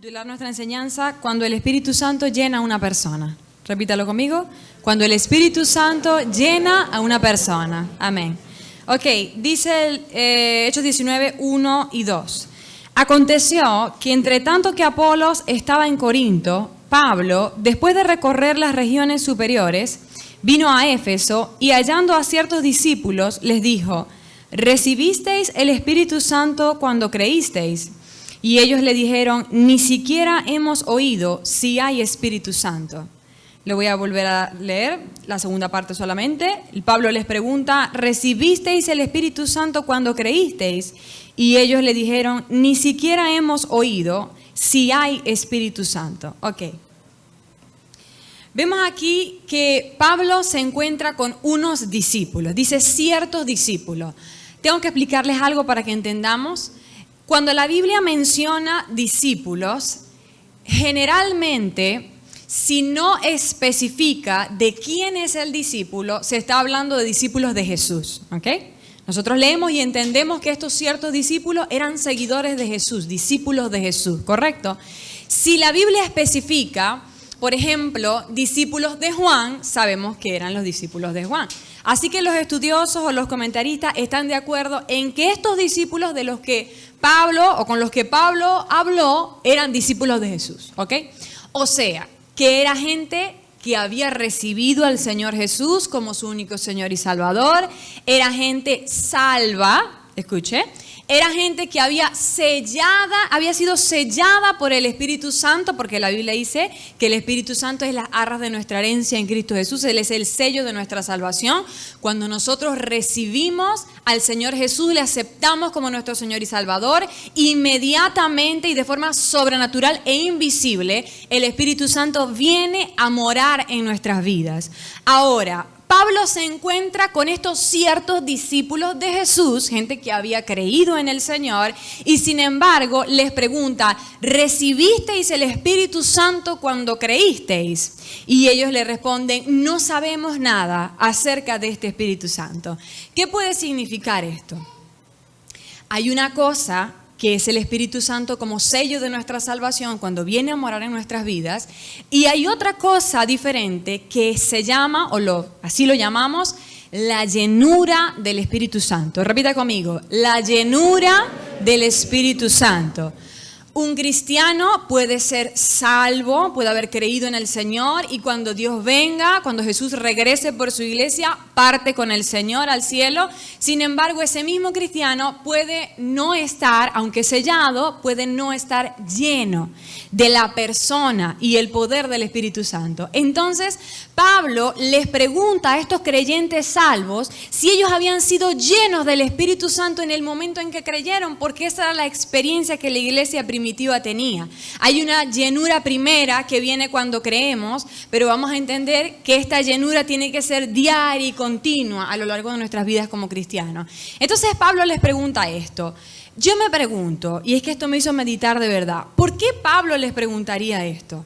Titular nuestra enseñanza, cuando el Espíritu Santo llena a una persona. Repítalo conmigo. Cuando el Espíritu Santo llena a una persona. Amén. Ok, dice Hechos 19, 1 y 2. Aconteció que entre tanto que Apolos estaba en Corinto, Pablo, después de recorrer las regiones superiores, vino a Éfeso y hallando a ciertos discípulos les dijo: ¿recibisteis el Espíritu Santo cuando creísteis? Y ellos le dijeron: ni siquiera hemos oído si hay Espíritu Santo. Lo voy a volver a leer, la segunda parte solamente. Pablo les pregunta: ¿recibisteis el Espíritu Santo cuando creísteis? Y ellos le dijeron: ni siquiera hemos oído si hay Espíritu Santo. Ok. Vemos aquí que Pablo se encuentra con unos discípulos. Dice ciertos discípulos. Tengo que explicarles algo para que entendamos. Cuando la Biblia menciona discípulos, generalmente, si no especifica de quién es el discípulo, se está hablando de discípulos de Jesús, ¿ok? Nosotros leemos y entendemos que estos ciertos discípulos eran seguidores de Jesús, discípulos de Jesús, ¿correcto? Si la Biblia especifica, por ejemplo, discípulos de Juan, sabemos que eran los discípulos de Juan. Así que los estudiosos o los comentaristas están de acuerdo en que estos discípulos de los que Pablo o con los que Pablo habló eran discípulos de Jesús, ¿ok? O sea, que era gente que había recibido al Señor Jesús como su único Señor y Salvador, era gente salva, escuche, era gente que había sido sellada por el Espíritu Santo, porque la Biblia dice que el Espíritu Santo es las arras de nuestra herencia en Cristo Jesús. Él es el sello de nuestra salvación. Cuando nosotros recibimos al Señor Jesús, le aceptamos como nuestro Señor y Salvador, inmediatamente y de forma sobrenatural e invisible, el Espíritu Santo viene a morar en nuestras vidas. Ahora, Pablo se encuentra con estos ciertos discípulos de Jesús, gente que había creído en el Señor, y sin embargo les pregunta: ¿recibisteis el Espíritu Santo cuando creísteis? Y ellos le responden: no sabemos nada acerca de este Espíritu Santo. ¿Qué puede significar esto? Hay una cosa que es el Espíritu Santo como sello de nuestra salvación cuando viene a morar en nuestras vidas, y hay otra cosa diferente que se llama, así lo llamamos, la llenura del Espíritu Santo. Repita conmigo: la llenura del Espíritu Santo. Un cristiano puede ser salvo, puede haber creído en el Señor, y cuando Dios venga, cuando Jesús regrese por su iglesia, parte con el Señor al cielo. Sin embargo, ese mismo cristiano puede no estar, aunque sellado, puede no estar lleno de la persona y el poder del Espíritu Santo. Entonces, Pablo les pregunta a estos creyentes salvos si ellos habían sido llenos del Espíritu Santo en el momento en que creyeron, porque esa era la experiencia que la iglesia primitiva tenía. Hay una llenura primera que viene cuando creemos, pero vamos a entender que esta llenura tiene que ser diaria y continua a lo largo de nuestras vidas como cristianos. Entonces Pablo les pregunta esto. Yo me pregunto, y es que esto me hizo meditar de verdad, ¿por qué Pablo les preguntaría esto?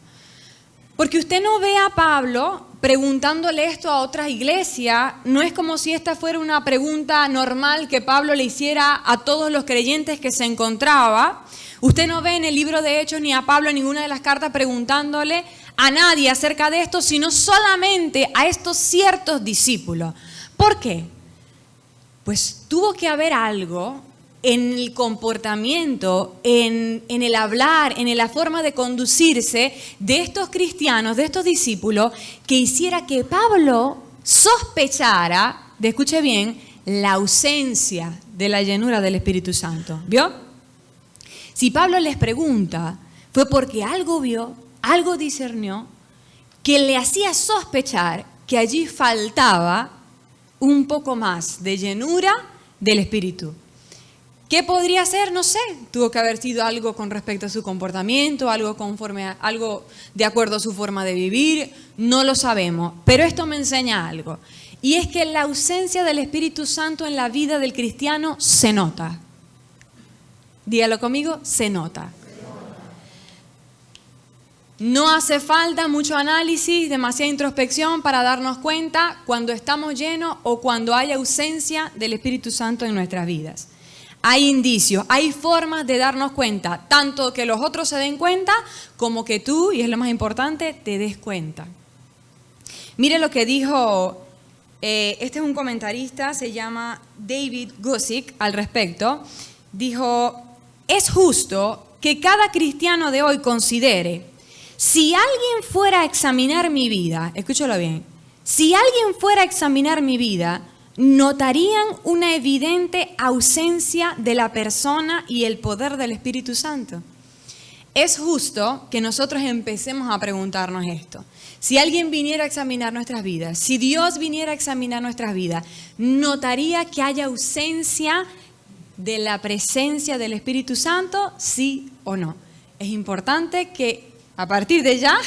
Porque usted no ve a Pablo preguntándole esto a otras iglesias. No es como si esta fuera una pregunta normal que Pablo le hiciera a todos los creyentes que se encontraba. Usted no ve en el libro de Hechos ni a Pablo en ninguna de las cartas preguntándole a nadie acerca de esto, sino solamente a estos ciertos discípulos. ¿Por qué? Pues tuvo que haber algo en el comportamiento, en el hablar, en la forma de conducirse de estos cristianos, de estos discípulos, que hiciera que Pablo sospechara, escuche bien, la ausencia de la llenura del Espíritu Santo. ¿Vio? Si Pablo les pregunta, fue porque algo vio, algo discernió, que le hacía sospechar que allí faltaba un poco más de llenura del Espíritu. ¿Qué podría ser? No sé. Tuvo que haber sido algo con respecto a su comportamiento, algo de acuerdo a su forma de vivir. No lo sabemos. Pero esto me enseña algo. Y es que la ausencia del Espíritu Santo en la vida del cristiano se nota. Dígalo conmigo, se nota. No hace falta mucho análisis, demasiada introspección para darnos cuenta cuando estamos llenos o cuando hay ausencia del Espíritu Santo en nuestras vidas. hay indicios, hay formas de darnos cuenta, tanto que los otros se den cuenta, como que tú, y es lo más importante, te des cuenta. Mire lo que dijo, este es un comentarista, se llama David Guzik, al respecto. Dijo, es justo que cada cristiano de hoy considere, si alguien fuera a examinar mi vida, escúchalo bien, si alguien fuera a examinar mi vida, notarían una evidente ausencia de la persona y el poder del Espíritu Santo. Es justo que nosotros empecemos a preguntarnos esto. Si alguien viniera a examinar nuestras vidas, si Dios viniera a examinar nuestras vidas, ¿notaría que haya ausencia de la presencia del Espíritu Santo? ¿Sí o no? Es importante que a partir de ya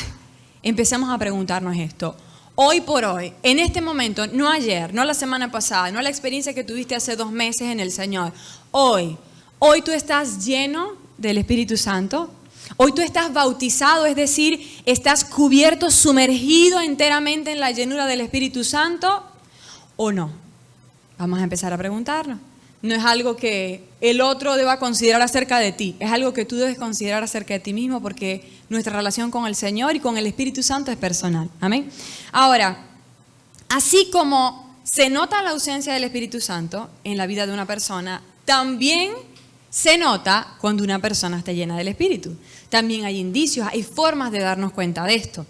empecemos a preguntarnos esto. Hoy por hoy, en este momento, no ayer, no la semana pasada, no la experiencia que tuviste hace 2 meses en el Señor. Hoy tú estás lleno del Espíritu Santo. Hoy tú estás bautizado, es decir, estás cubierto, sumergido enteramente en la llenura del Espíritu Santo, ¿o no? Vamos a empezar a preguntarnos. No es algo que el otro deba considerar acerca de ti, es algo que tú debes considerar acerca de ti mismo, porque nuestra relación con el Señor y con el Espíritu Santo es personal. Amén. Ahora, así como se nota la ausencia del Espíritu Santo en la vida de una persona, también se nota cuando una persona está llena del Espíritu. También hay indicios, hay formas de darnos cuenta de esto.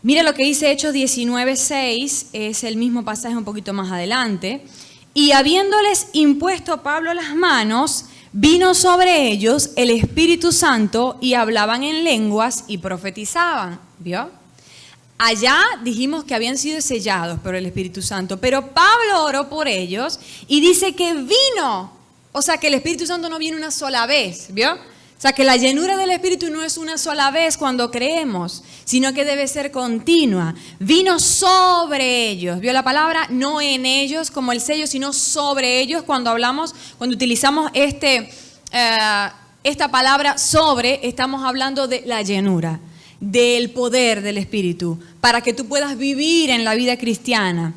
Mira lo que dice Hechos 19:6, es el mismo pasaje un poquito más adelante. Y habiéndoles impuesto Pablo las manos, vino sobre ellos el Espíritu Santo y hablaban en lenguas y profetizaban. ¿Vio? Allá dijimos que habían sido sellados por el Espíritu Santo, pero Pablo oró por ellos y dice que vino. O sea, que el Espíritu Santo no viene una sola vez, ¿vio? O sea, que la llenura del Espíritu no es una sola vez cuando creemos, sino que debe ser continua. Vino sobre ellos, ¿vio la palabra? No en ellos como el sello, sino sobre ellos. Cuando utilizamos esta palabra sobre, estamos hablando de la llenura, del poder del Espíritu, para que tú puedas vivir en la vida cristiana.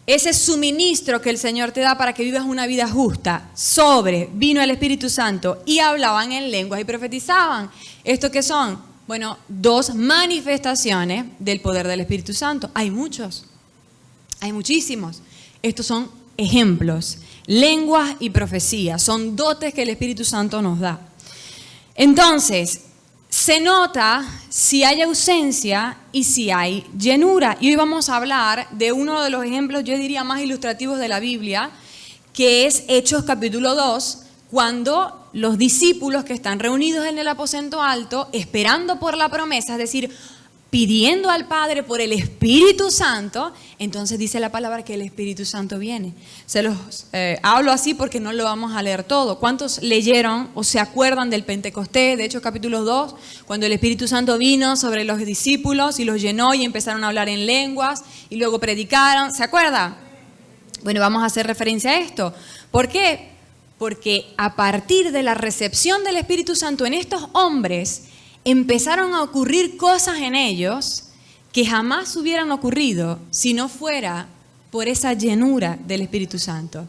Ese suministro que el Señor te da para que vivas una vida justa. Vino el Espíritu Santo y hablaban en lenguas y profetizaban. ¿Esto qué son? Bueno, 2 manifestaciones del poder del Espíritu Santo. Hay muchos, hay muchísimos. Estos son ejemplos. Lenguas y profecías son dotes que el Espíritu Santo nos da. Entonces, se nota si hay ausencia y si hay llenura. Y hoy vamos a hablar de uno de los ejemplos, yo diría, más ilustrativos de la Biblia, que es Hechos capítulo 2, cuando los discípulos que están reunidos en el aposento alto, esperando por la promesa, es decir, pidiendo al Padre por el Espíritu Santo, entonces dice la palabra que el Espíritu Santo viene. Se los hablo así porque no lo vamos a leer todo. ¿Cuántos leyeron o se acuerdan del Pentecostés, de Hechos capítulo 2, cuando el Espíritu Santo vino sobre los discípulos y los llenó y empezaron a hablar en lenguas y luego predicaron? ¿Se acuerda? Bueno, vamos a hacer referencia a esto. ¿Por qué? Porque a partir de la recepción del Espíritu Santo en estos hombres, empezaron a ocurrir cosas en ellos que jamás hubieran ocurrido si no fuera por esa llenura del Espíritu Santo.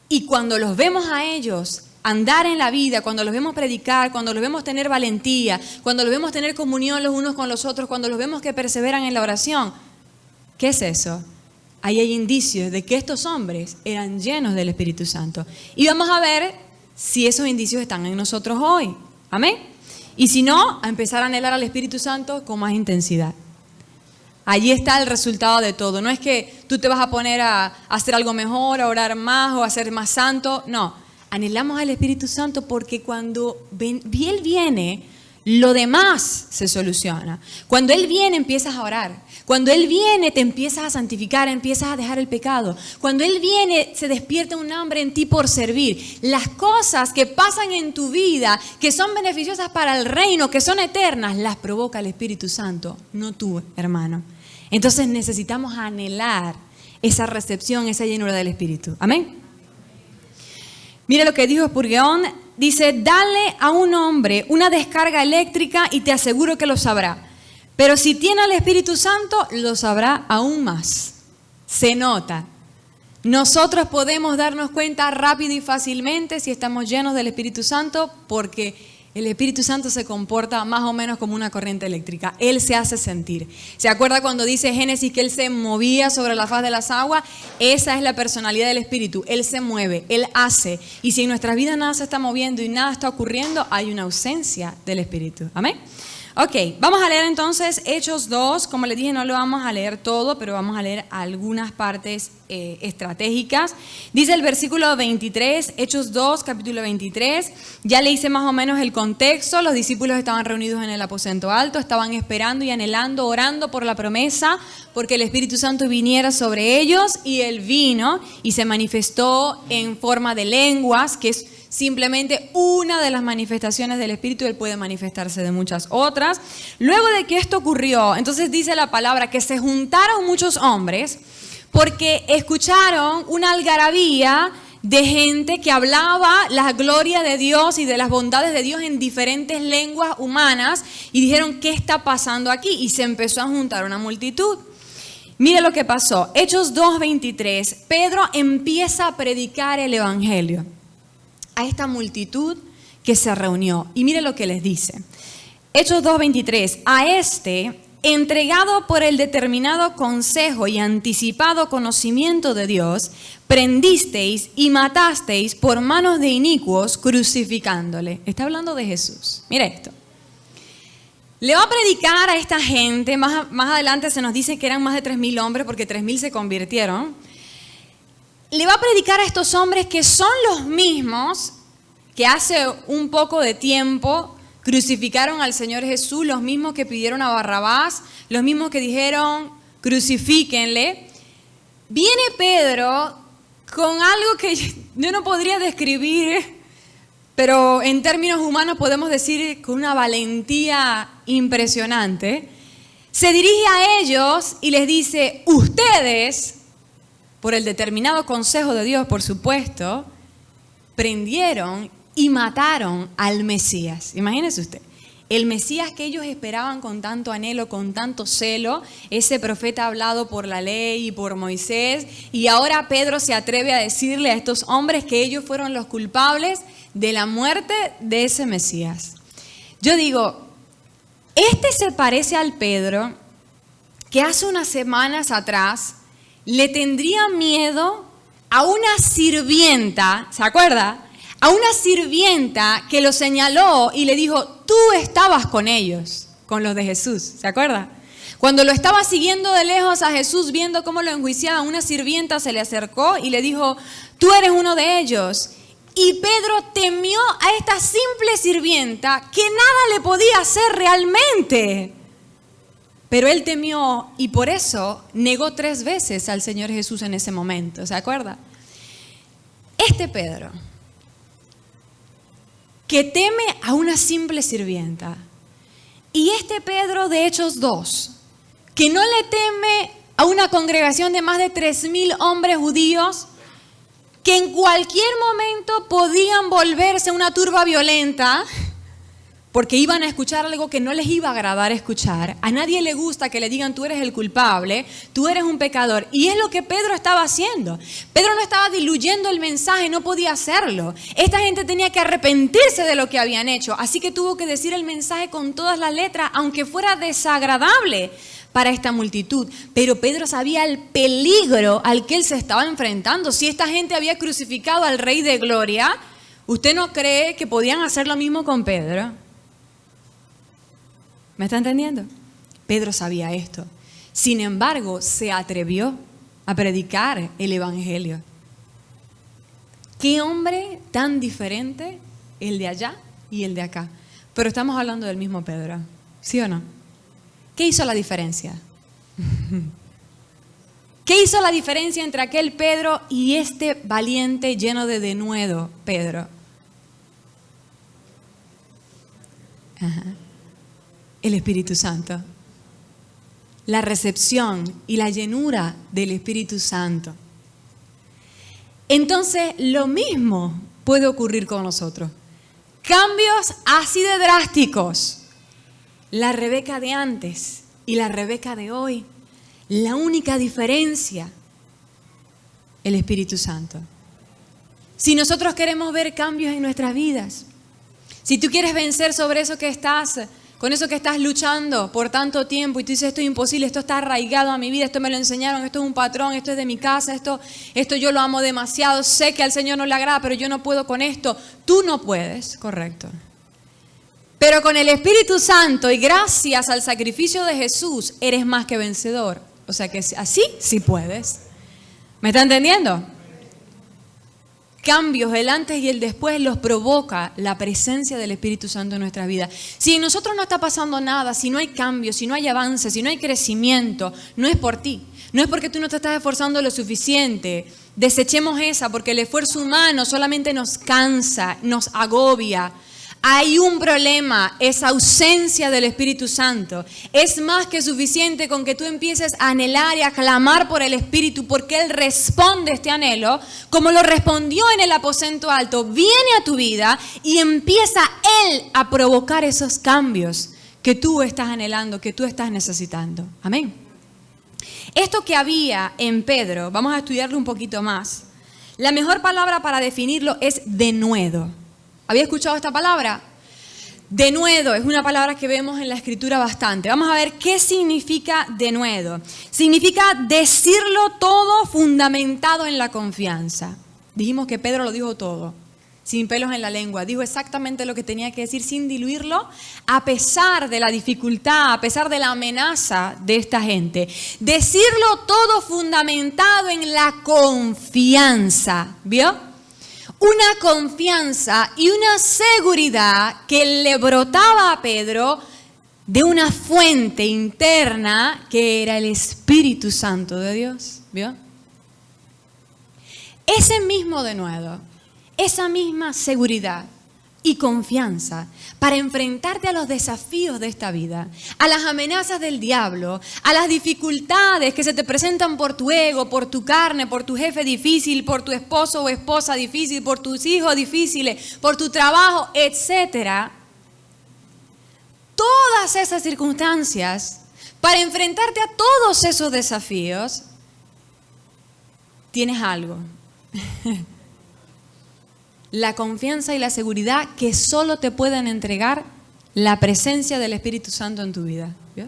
Y cuando los vemos a ellos andar en la vida, cuando los vemos predicar, cuando los vemos tener valentía, cuando los vemos tener comunión los unos con los otros, cuando los vemos que perseveran en la oración, ¿qué es eso? Ahí hay indicios de que estos hombres eran llenos del Espíritu Santo. Y vamos a ver si esos indicios están en nosotros hoy. Amén. Y si no, a empezar a anhelar al Espíritu Santo con más intensidad. Allí está el resultado de todo. No es que tú te vas a poner a hacer algo mejor, a orar más o a ser más santo. No, anhelamos al Espíritu Santo porque cuando Él viene, lo demás se soluciona. Cuando Él viene, empiezas a orar. Cuando Él viene, te empiezas a santificar, empiezas a dejar el pecado. Cuando Él viene, se despierta un hambre en ti por servir. Las cosas que pasan en tu vida, que son beneficiosas para el reino, que son eternas, las provoca el Espíritu Santo, no tú, hermano. Entonces necesitamos anhelar esa recepción, esa llenura del Espíritu. Amén. Mira lo que dijo Spurgeon. Dice, dale a un hombre una descarga eléctrica y te aseguro que lo sabrá. Pero si tiene al Espíritu Santo, lo sabrá aún más. Se nota. Nosotros podemos darnos cuenta rápido y fácilmente si estamos llenos del Espíritu Santo, porque el Espíritu Santo se comporta más o menos como una corriente eléctrica. Él se hace sentir. ¿Se acuerda cuando dice Génesis que Él se movía sobre la faz de las aguas? Esa es la personalidad del Espíritu. Él se mueve, Él hace. Y si en nuestras vidas nada se está moviendo y nada está ocurriendo, hay una ausencia del Espíritu. ¿Amén? Ok, vamos a leer entonces Hechos 2. Como les dije, no lo vamos a leer todo, pero vamos a leer algunas partes estratégicas. Dice el versículo 23, Hechos 2, capítulo 23. Ya le hice más o menos el contexto. Los discípulos estaban reunidos en el aposento alto, estaban esperando y anhelando, orando por la promesa, porque el Espíritu Santo viniera sobre ellos, y Él vino y se manifestó en forma de lenguas, que es simplemente una de las manifestaciones del Espíritu. Él puede manifestarse de muchas otras. Luego de que esto ocurrió, entonces dice la palabra que se juntaron muchos hombres porque escucharon una algarabía de gente que hablaba la gloria de Dios y de las bondades de Dios en diferentes lenguas humanas, y dijeron, ¿qué está pasando aquí? Y se empezó a juntar una multitud. Mire lo que pasó. Hechos 2:23. Pedro empieza a predicar el evangelio a esta multitud que se reunió. Y mire lo que les dice. Hechos 2:23. A este, entregado por el determinado consejo y anticipado conocimiento de Dios, prendisteis y matasteis por manos de inicuos, crucificándole. Está hablando de Jesús. Mira esto. Le va a predicar a esta gente. Más adelante se nos dice que eran más de 3,000 hombres, porque 3,000 se convirtieron. Le va a predicar a estos hombres que son los mismos que hace un poco de tiempo crucificaron al Señor Jesús, los mismos que pidieron a Barrabás, los mismos que dijeron crucifíquenle. Viene Pedro con algo que yo no podría describir, pero en términos humanos podemos decir con una valentía impresionante. Se dirige a ellos y les dice, ustedes, por el determinado consejo de Dios, por supuesto, prendieron y mataron al Mesías. Imagínese usted, el Mesías que ellos esperaban con tanto anhelo, con tanto celo, ese profeta hablado por la ley y por Moisés, y ahora Pedro se atreve a decirle a estos hombres que ellos fueron los culpables de la muerte de ese Mesías. Yo digo, este se parece al Pedro que hace unas semanas atrás le tendría miedo a una sirvienta, ¿se acuerda? A una sirvienta que lo señaló y le dijo, tú estabas con ellos, con los de Jesús, ¿se acuerda? Cuando lo estaba siguiendo de lejos a Jesús, viendo cómo lo enjuiciaban, una sirvienta se le acercó y le dijo, tú eres uno de ellos. Y Pedro temió a esta simple sirvienta que nada le podía hacer realmente. Pero él temió y por eso negó 3 veces al Señor Jesús en ese momento, ¿se acuerda? Este Pedro, que teme a una simple sirvienta, y este Pedro de Hechos 2, que no le teme a una congregación de más de 3,000 hombres judíos, que en cualquier momento podían volverse una turba violenta, porque iban a escuchar algo que no les iba a agradar escuchar. A nadie le gusta que le digan tú eres el culpable, tú eres un pecador. Y es lo que Pedro estaba haciendo. Pedro no estaba diluyendo el mensaje, no podía hacerlo. Esta gente tenía que arrepentirse de lo que habían hecho. Así que tuvo que decir el mensaje con todas las letras, aunque fuera desagradable para esta multitud. Pero Pedro sabía el peligro al que él se estaba enfrentando. Si esta gente había crucificado al Rey de Gloria, ¿usted no cree que podían hacer lo mismo con Pedro? ¿Me está entendiendo? Pedro sabía esto. Sin embargo, se atrevió a predicar el evangelio. ¿Qué hombre tan diferente el de allá y el de acá? Pero estamos hablando del mismo Pedro, ¿sí o no? ¿Qué hizo la diferencia? ¿Qué hizo la diferencia entre aquel Pedro y este valiente lleno de denuedo Pedro? Ajá. El Espíritu Santo. La recepción y la llenura del Espíritu Santo. Entonces, lo mismo puede ocurrir con nosotros. Cambios así de drásticos. La Rebeca de antes y la Rebeca de hoy. La única diferencia el Espíritu Santo. Si nosotros queremos ver cambios en nuestras vidas, si tú quieres vencer sobre eso que estás, con eso que estás luchando por tanto tiempo y tú dices esto es imposible, esto está arraigado a mi vida, esto me lo enseñaron, esto es un patrón, esto es de mi casa, esto yo lo amo demasiado, sé que al Señor no le agrada, pero yo no puedo con esto. Tú no puedes, correcto. Pero con el Espíritu Santo y gracias al sacrificio de Jesús, eres más que vencedor. O sea que así sí puedes. ¿Me está entendiendo? Cambios, el antes y el después los provoca la presencia del Espíritu Santo en nuestras vidas. Si en nosotros no está pasando nada, si no hay cambio, si no hay avance, si no hay crecimiento, no es por ti. No es porque tú no te estás esforzando lo suficiente. Desechemos esa, porque el esfuerzo humano solamente nos cansa, nos agobia. Hay un problema, es ausencia del Espíritu Santo. Es más que suficiente con que tú empieces a anhelar y a clamar por el Espíritu, porque Él responde este anhelo, como lo respondió en el aposento alto, viene a tu vida y empieza Él a provocar esos cambios que tú estás anhelando, que tú estás necesitando. Amén. Esto que había en Pedro, vamos a estudiarlo un poquito más. La mejor palabra para definirlo es denuedo. ¿Había escuchado esta palabra? Denuedo es una palabra que vemos en la Escritura bastante. Vamos a ver qué significa denuedo. Significa decirlo todo fundamentado en la confianza. Dijimos que Pedro lo dijo todo, sin pelos en la lengua. Dijo exactamente lo que tenía que decir sin diluirlo, a pesar de la dificultad, a pesar de la amenaza de esta gente. Decirlo todo fundamentado en la confianza. ¿Vio? Una confianza y una seguridad que le brotaba a Pedro de una fuente interna que era el Espíritu Santo de Dios. ¿Vio? Ese mismo denuedo, esa misma seguridad y confianza para enfrentarte a los desafíos de esta vida, a las amenazas del diablo, a las dificultades que se te presentan por tu ego, por tu carne, por tu jefe difícil, por tu esposo o esposa difícil, por tus hijos difíciles, por tu trabajo, etc. Todas esas circunstancias, para enfrentarte a todos esos desafíos, tienes algo. La confianza y la seguridad que solo te pueden entregar la presencia del Espíritu Santo en tu vida. ¿Vio?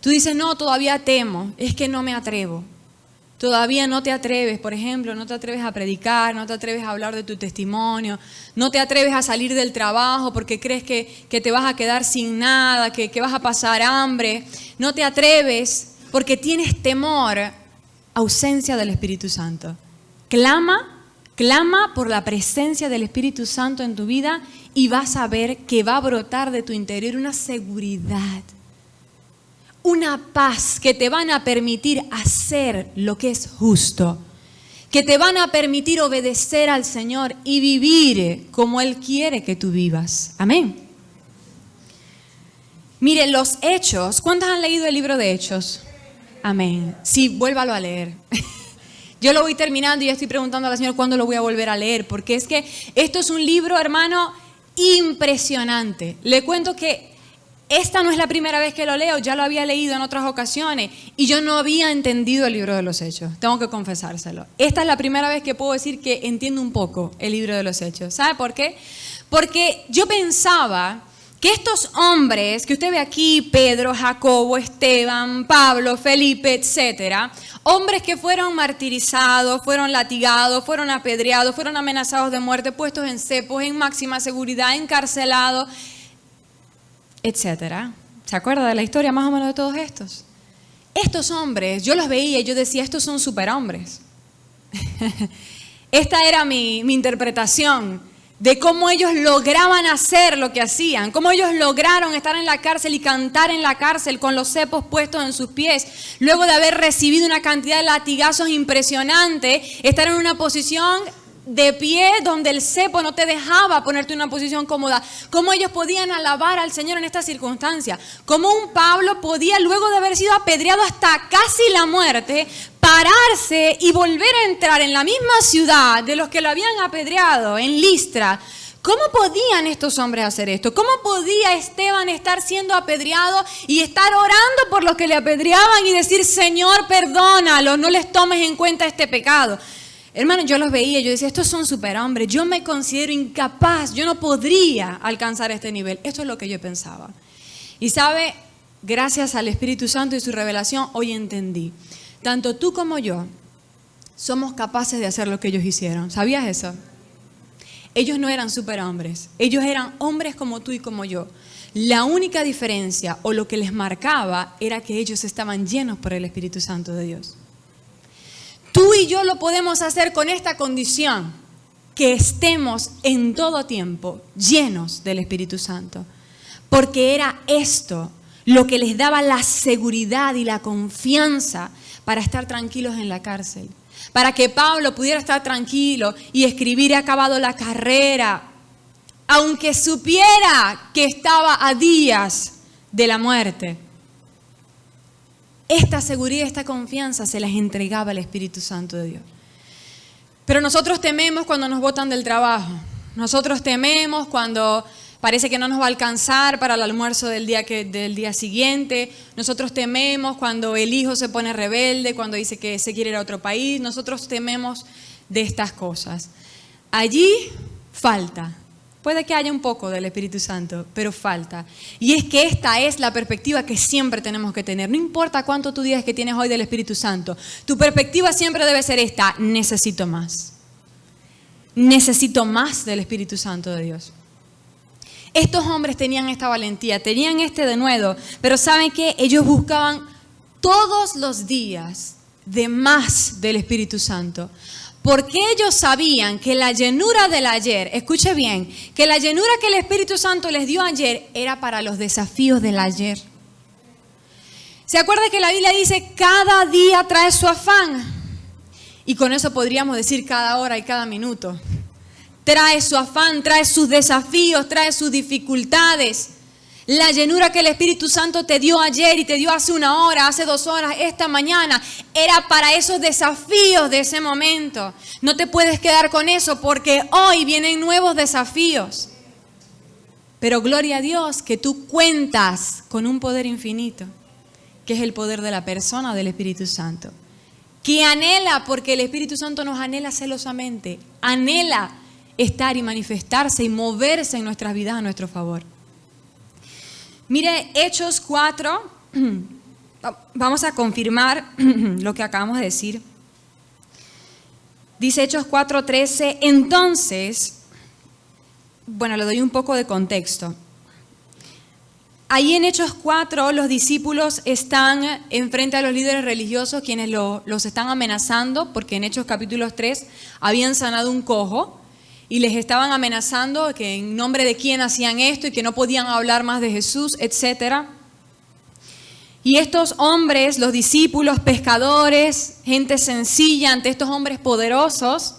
Tú dices, no, todavía temo, es que no me atrevo. Todavía no te atreves, por ejemplo, no te atreves a predicar, no te atreves a hablar de tu testimonio, no te atreves a salir del trabajo porque crees que te vas a quedar sin nada, que vas a pasar hambre. No te atreves porque tienes temor, ausencia del Espíritu Santo. Clama por la presencia del Espíritu Santo en tu vida y vas a ver que va a brotar de tu interior una seguridad, una paz que te van a permitir hacer lo que es justo, que te van a permitir obedecer al Señor y vivir como Él quiere que tú vivas. Amén. Miren, los Hechos, ¿cuántos han leído el libro de Hechos? Amén. Sí, vuélvalo a leer. Yo lo voy terminando y ya estoy preguntando al Señor cuándo lo voy a volver a leer, porque es que esto es un libro, hermano, impresionante. Le cuento que esta no es la primera vez que lo leo, ya lo había leído en otras ocasiones y yo no había entendido el libro de los Hechos, tengo que confesárselo. Esta es la primera vez que puedo decir que entiendo un poco el libro de los Hechos. ¿Sabe por qué? Porque yo pensaba que estos hombres que usted ve aquí, Pedro, Jacobo, Esteban, Pablo, Felipe, etcétera, hombres que fueron martirizados, fueron latigados, fueron apedreados, fueron amenazados de muerte, puestos en cepos, en máxima seguridad, encarcelados, etcétera. ¿Se acuerda de la historia más o menos de todos estos? Estos hombres, yo los veía y yo decía, estos son superhombres. Esta era mi interpretación de cómo ellos lograban hacer lo que hacían, cómo ellos lograron estar en la cárcel y cantar en la cárcel con los cepos puestos en sus pies, luego de haber recibido una cantidad de latigazos impresionante, estar en una posición de pie donde el cepo no te dejaba ponerte en una posición cómoda. Cómo ellos podían alabar al Señor en esta circunstancia. Cómo un Pablo podía, luego de haber sido apedreado hasta casi la muerte, pararse y volver a entrar en la misma ciudad de los que lo habían apedreado, en Listra. ¿Cómo podían estos hombres hacer esto? ¿Cómo podía Esteban estar siendo apedreado y estar orando por los que le apedreaban y decir, Señor, perdónalos, no les tomes en cuenta este pecado? Hermano, yo los veía, yo decía, estos son superhombres, yo me considero incapaz, yo no podría alcanzar este nivel. Esto es lo que yo pensaba. Y sabe, gracias al Espíritu Santo y su revelación, hoy entendí. Tanto tú como yo somos capaces de hacer lo que ellos hicieron. ¿Sabías eso? Ellos no eran superhombres, ellos eran hombres como tú y como yo. La única diferencia o lo que les marcaba era que ellos estaban llenos por el Espíritu Santo de Dios. Tú y yo lo podemos hacer con esta condición, que estemos en todo tiempo llenos del Espíritu Santo. Porque era esto lo que les daba la seguridad y la confianza para estar tranquilos en la cárcel. Para que Pablo pudiera estar tranquilo y escribir: he acabado la carrera, aunque supiera que estaba a días de la muerte. Esta seguridad, esta confianza se las entregaba el Espíritu Santo de Dios. Pero nosotros tememos cuando nos botan del trabajo. Nosotros tememos cuando parece que no nos va a alcanzar para el almuerzo del día siguiente. Nosotros tememos cuando el hijo se pone rebelde, cuando dice que se quiere ir a otro país. Nosotros tememos de estas cosas. Allí falta. Puede que haya un poco del Espíritu Santo, pero falta. Y es que esta es la perspectiva que siempre tenemos que tener. No importa cuánto tú digas que tienes hoy del Espíritu Santo, tu perspectiva siempre debe ser esta: necesito más. Necesito más del Espíritu Santo de Dios. Estos hombres tenían esta valentía, tenían este denuedo, pero ¿saben qué? Ellos buscaban todos los días de más del Espíritu Santo. Porque ellos sabían que la llenura del ayer, escuche bien, que la llenura que el Espíritu Santo les dio ayer era para los desafíos del ayer. ¿Se acuerda que la Biblia dice cada día trae su afán? Y con eso podríamos decir cada hora y cada minuto. Trae su afán, trae sus desafíos, trae sus dificultades. La llenura que el Espíritu Santo te dio ayer y te dio hace 1 hora, hace 2 horas, esta mañana, era para esos desafíos de ese momento. No te puedes quedar con eso porque hoy vienen nuevos desafíos. Pero gloria a Dios que tú cuentas con un poder infinito, que es el poder de la persona del Espíritu Santo. Que anhela, porque el Espíritu Santo nos anhela celosamente, anhela estar y manifestarse y moverse en nuestras vidas a nuestro favor. Mire, Hechos 4, vamos a confirmar lo que acabamos de decir. Dice Hechos 4:13, entonces, bueno, le doy un poco de contexto. Ahí en Hechos 4 los discípulos están enfrente a los líderes religiosos quienes los están amenazando, porque en Hechos capítulo 3 habían sanado un cojo. Y les estaban amenazando que en nombre de quién hacían esto y que no podían hablar más de Jesús, etc. Y estos hombres, los discípulos, pescadores, gente sencilla ante estos hombres poderosos,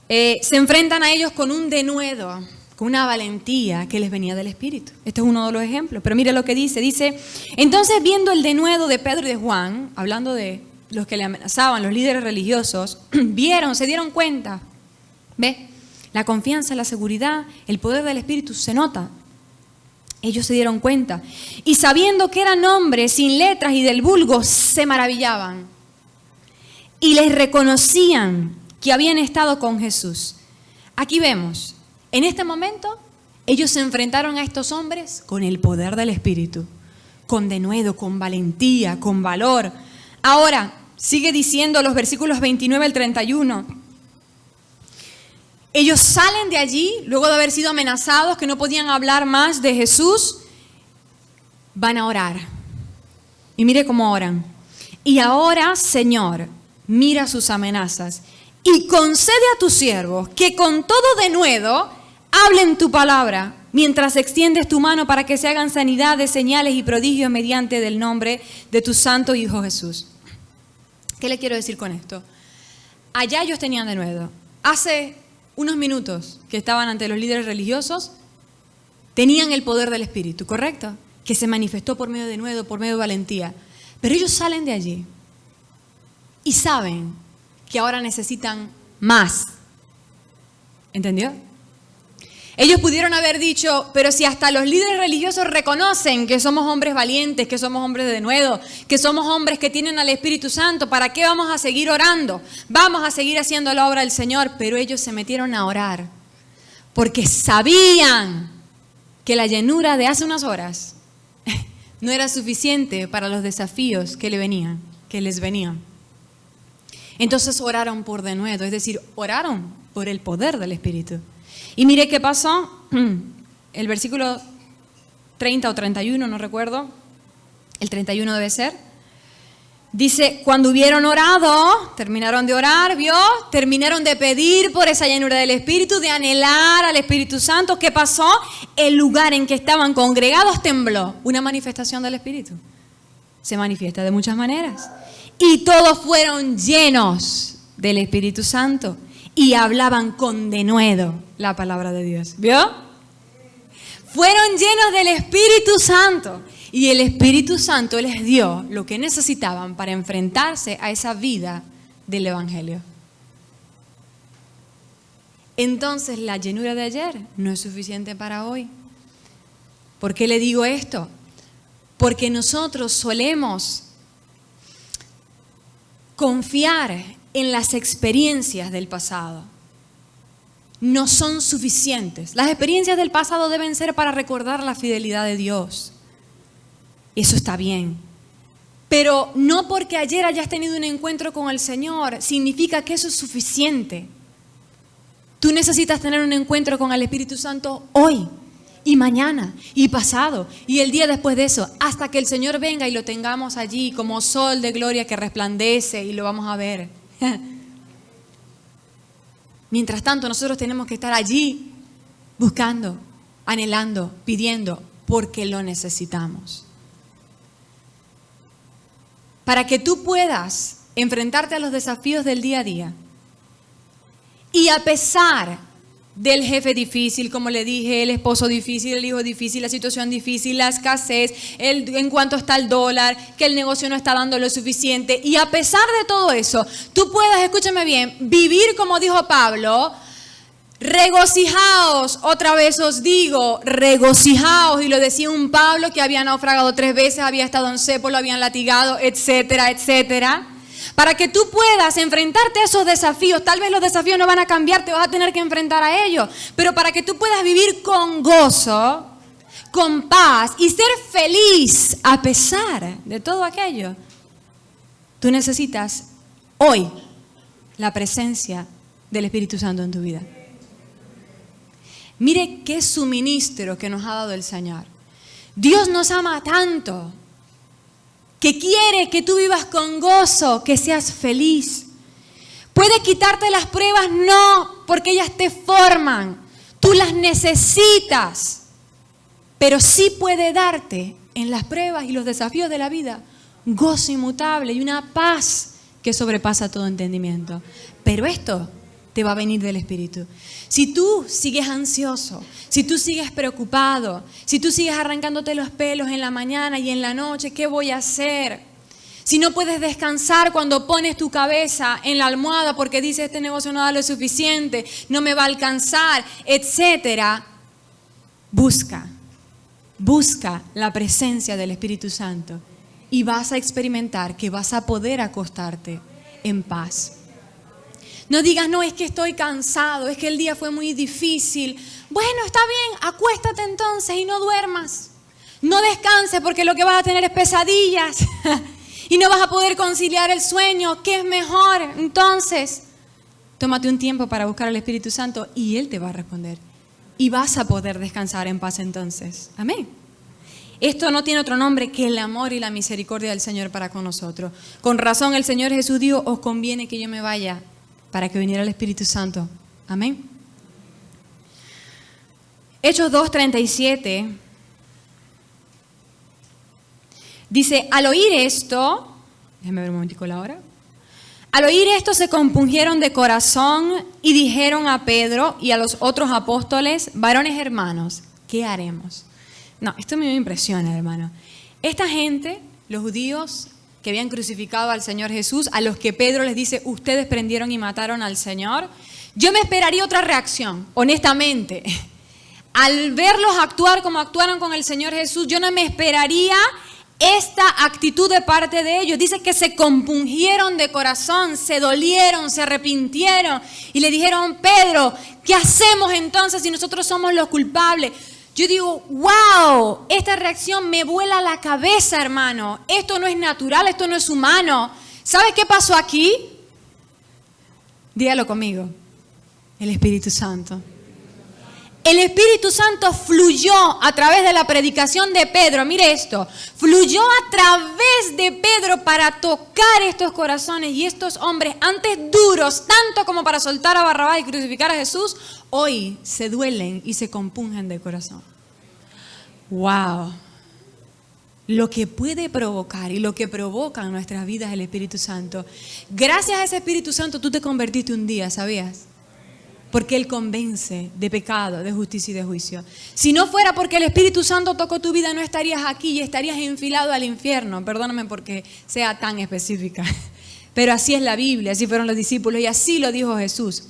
se enfrentan a ellos con un denuedo, con una valentía que les venía del Espíritu. Este es uno de los ejemplos. Pero mire lo que dice, entonces viendo el denuedo de Pedro y de Juan, hablando de los que le amenazaban, los líderes religiosos, se dieron cuenta, ¿ve? La confianza, la seguridad, el poder del Espíritu se nota. Ellos se dieron cuenta. Y sabiendo que eran hombres sin letras y del vulgo, se maravillaban. Y les reconocían que habían estado con Jesús. Aquí vemos, en este momento, ellos se enfrentaron a estos hombres con el poder del Espíritu. Con denuedo, con valentía, con valor. Ahora, sigue diciendo los versículos 29 al 31. Ellos salen de allí, luego de haber sido amenazados, que no podían hablar más de Jesús, van a orar. Y mire cómo oran. Y ahora, Señor, mira sus amenazas y concede a tus siervos que con todo denuedo hablen tu palabra, mientras extiendes tu mano para que se hagan sanidades, señales y prodigios mediante del nombre de tu santo Hijo Jesús. ¿Qué le quiero decir con esto? Allá ellos tenían denuedo. Hace unos minutos que estaban ante los líderes religiosos, tenían el poder del Espíritu, ¿correcto? Que se manifestó por medio de denuedo, por medio de valentía. Pero ellos salen de allí y saben que ahora necesitan más. ¿Entendió? Ellos pudieron haber dicho, pero si hasta los líderes religiosos reconocen que somos hombres valientes, que somos hombres de denuedo, que somos hombres que tienen al Espíritu Santo, ¿para qué vamos a seguir orando? Vamos a seguir haciendo la obra del Señor. Pero ellos se metieron a orar porque sabían que la llenura de hace unas horas no era suficiente para los desafíos que les venían. Entonces oraron por denuedo, es decir, oraron por el poder del Espíritu. Y mire qué pasó, el versículo 30 o 31, no recuerdo, el 31 debe ser. Dice, cuando hubieron orado, terminaron de orar, ¿vio? Terminaron de pedir por esa llenura del Espíritu, de anhelar al Espíritu Santo. ¿Qué pasó? El lugar en que estaban congregados tembló. Una manifestación del Espíritu. Se manifiesta de muchas maneras. Y todos fueron llenos del Espíritu Santo y hablaban con denuedo la palabra de Dios. ¿Vio? Fueron llenos del Espíritu Santo. Y el Espíritu Santo les dio lo que necesitaban para enfrentarse a esa vida del Evangelio. Entonces, la llenura de ayer no es suficiente para hoy. ¿Por qué le digo esto? Porque nosotros solemos confiar en las experiencias del pasado. No son suficientes. Las experiencias del pasado deben ser para recordar la fidelidad de Dios. Eso está bien. Pero no porque ayer hayas tenido un encuentro con el Señor significa que eso es suficiente. Tú necesitas tener un encuentro con el Espíritu Santo hoy y mañana y pasado y el día después de eso, hasta que el Señor venga y lo tengamos allí como sol de gloria que resplandece y lo vamos a ver. Mientras tanto, nosotros tenemos que estar allí buscando, anhelando, pidiendo, porque lo necesitamos. Para que tú puedas enfrentarte a los desafíos del día a día y a pesar del jefe difícil, como le dije, el esposo difícil, el hijo difícil, la situación difícil, la escasez, en cuanto está el dólar, que el negocio no está dando lo suficiente, y a pesar de todo eso, tú puedas, escúchame bien, vivir como dijo Pablo, regocijaos, otra vez os digo, regocijaos, y lo decía un Pablo que había naufragado 3 veces, había estado en cepo, lo habían latigado, etcétera, etcétera. Para que tú puedas enfrentarte a esos desafíos, tal vez los desafíos no van a cambiar, te vas a tener que enfrentar a ellos, pero para que tú puedas vivir con gozo, con paz y ser feliz a pesar de todo aquello, tú necesitas hoy la presencia del Espíritu Santo en tu vida. Mire qué suministro que nos ha dado el Señor. Dios nos ama tanto que quiere que tú vivas con gozo, que seas feliz. ¿Puede quitarte las pruebas? No, porque ellas te forman. Tú las necesitas. Pero sí puede darte en las pruebas y los desafíos de la vida gozo inmutable y una paz que sobrepasa todo entendimiento. Pero esto te va a venir del Espíritu. Si tú sigues ansioso, si tú sigues preocupado, si tú sigues arrancándote los pelos en la mañana y en la noche, ¿qué voy a hacer? Si no puedes descansar cuando pones tu cabeza en la almohada porque dices este negocio no da lo suficiente, no me va a alcanzar, etcétera, busca la presencia del Espíritu Santo y vas a experimentar que vas a poder acostarte en paz. No digas, no, es que estoy cansado, es que el día fue muy difícil. Bueno, está bien, acuéstate entonces y no duermas. No descanses porque lo que vas a tener es pesadillas y no vas a poder conciliar el sueño. ¿Qué es mejor? Entonces, tómate un tiempo para buscar al Espíritu Santo y Él te va a responder. Y vas a poder descansar en paz entonces. Amén. Esto no tiene otro nombre que el amor y la misericordia del Señor para con nosotros. Con razón el Señor Jesús dijo, os conviene que yo me vaya para que viniera el Espíritu Santo. Amén. Hechos 2:37 dice, al oír esto, déjame ver un momentico la hora. Al oír esto se compungieron de corazón y dijeron a Pedro y a los otros apóstoles, varones hermanos, ¿qué haremos? No, esto me impresiona, hermano. Esta gente, los judíos que habían crucificado al Señor Jesús, a los que Pedro les dice, ustedes prendieron y mataron al Señor, yo me esperaría otra reacción, honestamente. al verlos actuar como actuaron con el Señor Jesús, yo no me esperaría esta actitud de parte de ellos. Dice que se compungieron de corazón, se dolieron, se arrepintieron y le dijeron: Pedro, ¿qué hacemos entonces si nosotros somos los culpables? Yo digo, wow, esta reacción me vuela la cabeza, hermano. Esto no es natural, esto no es humano. ¿Sabes qué pasó aquí? Dígalo conmigo. El Espíritu Santo. El Espíritu Santo fluyó a través de la predicación de Pedro. Mire esto, fluyó a través de Pedro para tocar estos corazones, y estos hombres, antes duros tanto como para soltar a Barrabás y crucificar a Jesús, hoy se duelen y se compungen de corazón. Wow. Lo que puede provocar y lo que provoca en nuestras vidas el Espíritu Santo. Gracias a ese Espíritu Santo tú te convertiste un día, ¿sabías? Porque Él convence de pecado, de justicia y de juicio. Si no fuera porque el Espíritu Santo tocó tu vida, no estarías aquí y estarías enfilado al infierno. Perdóname porque sea tan específica. Pero así es la Biblia, así fueron los discípulos y así lo dijo Jesús.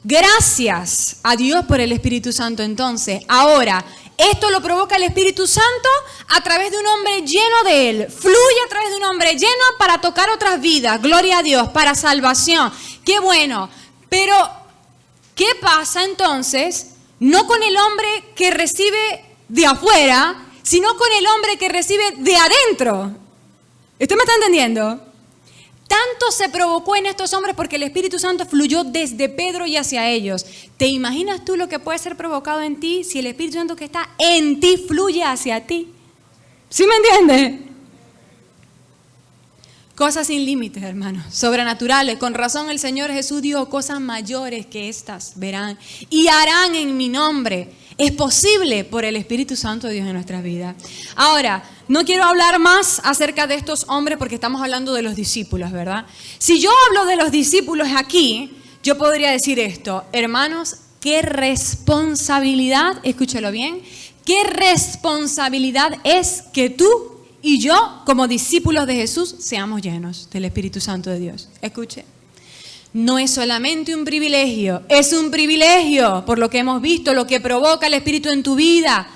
Gracias a Dios por el Espíritu Santo entonces. Ahora, esto lo provoca el Espíritu Santo a través de un hombre lleno de Él. Fluye a través de un hombre lleno para tocar otras vidas. Gloria a Dios, para salvación. Qué bueno. Pero ¿qué pasa entonces? No con el hombre que recibe de afuera, sino con el hombre que recibe de adentro. ¿Usted me está entendiendo? Tanto se provocó en estos hombres porque el Espíritu Santo fluyó desde Pedro y hacia ellos. ¿Te imaginas tú lo que puede ser provocado en ti si el Espíritu Santo que está en ti fluye hacia ti? ¿Sí me entiendes? Cosas sin límites, hermanos, sobrenaturales. Con razón el Señor Jesús dijo: cosas mayores que estas verán y harán en mi nombre. Es posible por el Espíritu Santo de Dios en nuestras vidas. Ahora, no quiero hablar más acerca de estos hombres porque estamos hablando de los discípulos, ¿verdad? Si yo hablo de los discípulos aquí, yo podría decir esto: hermanos, qué responsabilidad, escúchelo bien, qué responsabilidad es que tú y yo, como discípulos de Jesús, seamos llenos del Espíritu Santo de Dios. Escuche, no es solamente un privilegio, es un privilegio por lo que hemos visto, lo que provoca el Espíritu en tu vida,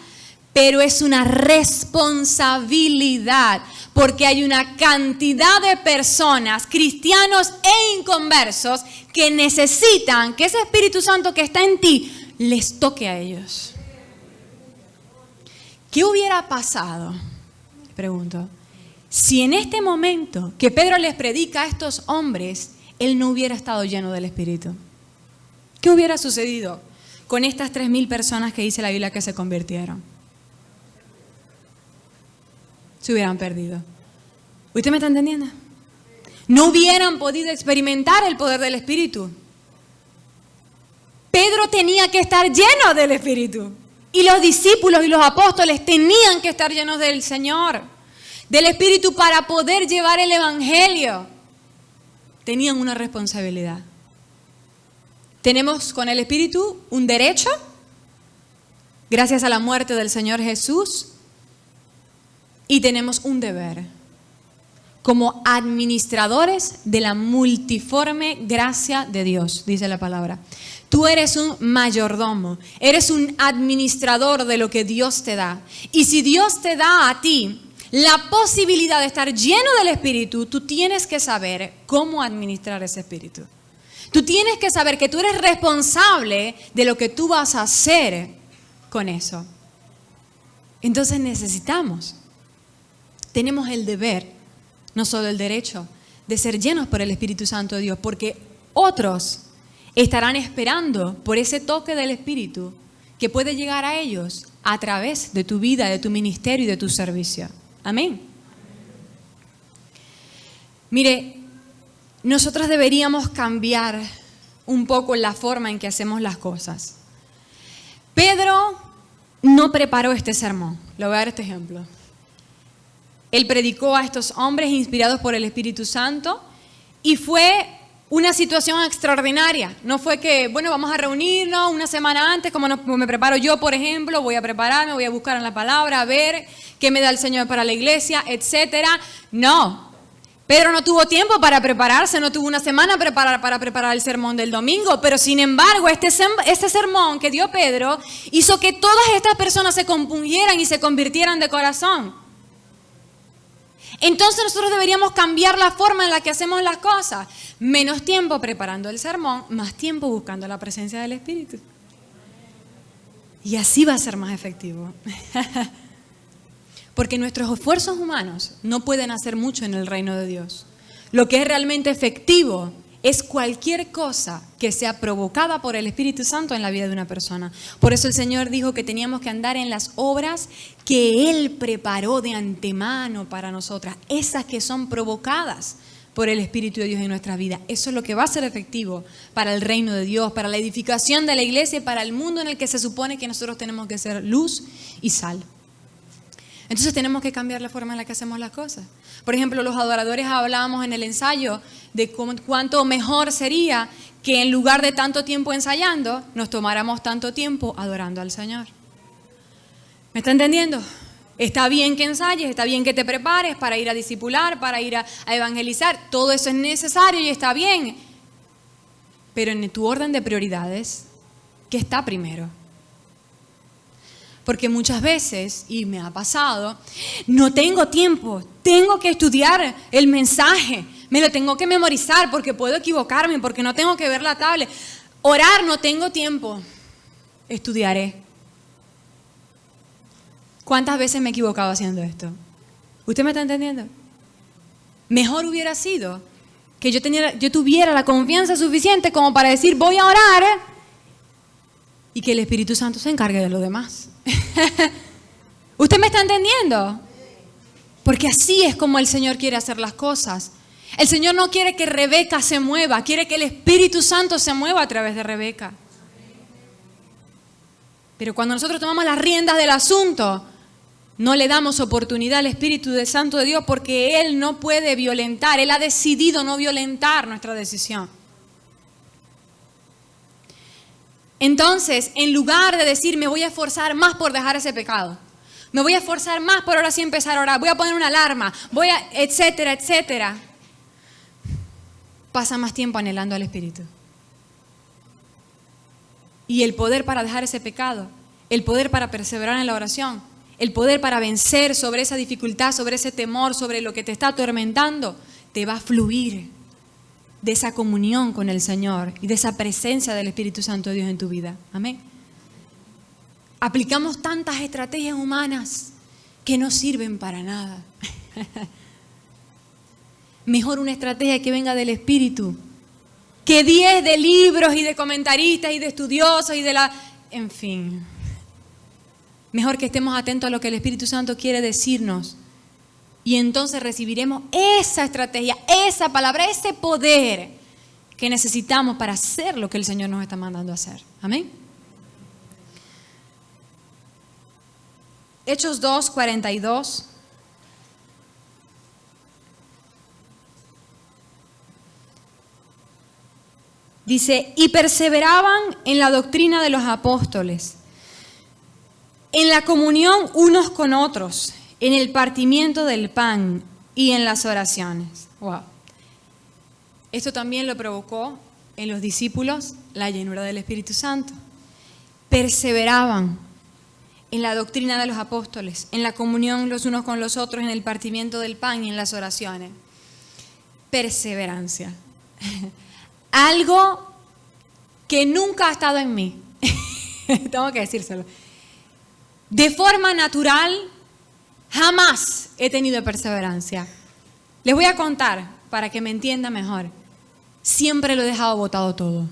pero es una responsabilidad, porque hay una cantidad de personas, cristianos e inconversos, que necesitan que ese Espíritu Santo que está en ti les toque a ellos. ¿Qué hubiera pasado? Pregunto, si en este momento que Pedro les predica a estos hombres, él no hubiera estado lleno del Espíritu. ¿Qué hubiera sucedido con estas 3,000 personas que dice la Biblia que se convirtieron? Se hubieran perdido. ¿Usted me está entendiendo? No hubieran podido experimentar el poder del Espíritu. Pedro tenía que estar lleno del Espíritu. Y los discípulos y los apóstoles tenían que estar llenos del Señor, del Espíritu, para poder llevar el Evangelio. Tenían una responsabilidad. Tenemos con el Espíritu un derecho, gracias a la muerte del Señor Jesús, y tenemos un deber, como administradores de la multiforme gracia de Dios, dice la palabra. Tú eres un mayordomo, eres un administrador de lo que Dios te da. Y si Dios te da a ti la posibilidad de estar lleno del Espíritu, tú tienes que saber cómo administrar ese Espíritu. Tú tienes que saber que tú eres responsable de lo que tú vas a hacer con eso. Entonces tenemos el deber, no solo el derecho, de ser llenos por el Espíritu Santo de Dios, porque otros estarán esperando por ese toque del Espíritu que puede llegar a ellos a través de tu vida, de tu ministerio y de tu servicio. Amén. Mire, nosotros deberíamos cambiar un poco la forma en que hacemos las cosas. Pedro no preparó este sermón. Le voy a dar este ejemplo. Él predicó a estos hombres inspirados por el Espíritu Santo y fue una situación extraordinaria. No fue que, bueno, vamos a reunirnos una semana antes, como me preparo yo, por ejemplo, voy a prepararme, voy a buscar en la palabra, a ver qué me da el Señor para la iglesia, etcétera. No. Pedro no tuvo tiempo para prepararse, no tuvo una semana para preparar el sermón del domingo, pero sin embargo este sermón que dio Pedro hizo que todas estas personas se compungieran y se convirtieran de corazón. Entonces nosotros deberíamos cambiar la forma en la que hacemos las cosas. Menos tiempo preparando el sermón, más tiempo buscando la presencia del Espíritu. Y así va a ser más efectivo. Porque nuestros esfuerzos humanos no pueden hacer mucho en el reino de Dios. Lo que es realmente efectivo es cualquier cosa que sea provocada por el Espíritu Santo en la vida de una persona. Por eso el Señor dijo que teníamos que andar en las obras que Él preparó de antemano para nosotras. Esas que son provocadas por el Espíritu de Dios en nuestra vida. Eso es lo que va a ser efectivo para el reino de Dios, para la edificación de la iglesia y para el mundo en el que se supone que nosotros tenemos que ser luz y sal. Entonces tenemos que cambiar la forma en la que hacemos las cosas. Por ejemplo, los adoradores hablábamos en el ensayo de cuánto mejor sería que en lugar de tanto tiempo ensayando, nos tomáramos tanto tiempo adorando al Señor. ¿Me está entendiendo? Está bien que ensayes, está bien que te prepares para ir a discipular, para ir a evangelizar. Todo eso es necesario y está bien. Pero en tu orden de prioridades, ¿qué está primero? Porque muchas veces, y me ha pasado, no tengo tiempo, tengo que estudiar el mensaje, me lo tengo que memorizar porque puedo equivocarme, porque no tengo que ver la tablet. Orar, no tengo tiempo, estudiaré. ¿Cuántas veces me he equivocado haciendo esto? ¿Usted me está entendiendo? Mejor hubiera sido que yo tuviera la confianza suficiente como para decir voy a orar y que el Espíritu Santo se encargue de lo demás. ¿Usted me está entendiendo? Porque así es como el Señor quiere hacer las cosas. El Señor no quiere que Rebeca se mueva, quiere que el Espíritu Santo se mueva a través de Rebeca. Pero cuando nosotros tomamos las riendas del asunto, no le damos oportunidad al Espíritu Santo de Dios porque Él no puede violentar, Él ha decidido no violentar nuestra decisión. Entonces, en lugar de decir, me voy a esforzar más por dejar ese pecado, me voy a esforzar más por ahora sí empezar a orar, voy a poner una alarma, etcétera, etcétera, pasa más tiempo anhelando al Espíritu. Y el poder para dejar ese pecado, el poder para perseverar en la oración, el poder para vencer sobre esa dificultad, sobre ese temor, sobre lo que te está atormentando, te va a fluir de esa comunión con el Señor y de esa presencia del Espíritu Santo de Dios en tu vida. Amén. Aplicamos tantas estrategias humanas que no sirven para nada. Mejor una estrategia que venga del Espíritu que 10 de libros y de comentaristas y de estudiosos y de en fin. Mejor que estemos atentos a lo que el Espíritu Santo quiere decirnos. Y entonces recibiremos esa estrategia, esa palabra, ese poder que necesitamos para hacer lo que el Señor nos está mandando a hacer. Amén. Hechos 2:42. Dice, y perseveraban en la doctrina de los apóstoles, en la comunión unos con otros, en el partimiento del pan y en las oraciones. Wow. Esto también lo provocó en los discípulos la llenura del Espíritu Santo. Perseveraban en la doctrina de los apóstoles, en la comunión los unos con los otros, en el partimiento del pan y en las oraciones. Perseverancia. Algo que nunca ha estado en mí. Tengo que decírselo. De forma natural, jamás he tenido perseverancia. Les voy a contar para que me entienda mejor. Siempre lo he dejado botado todo.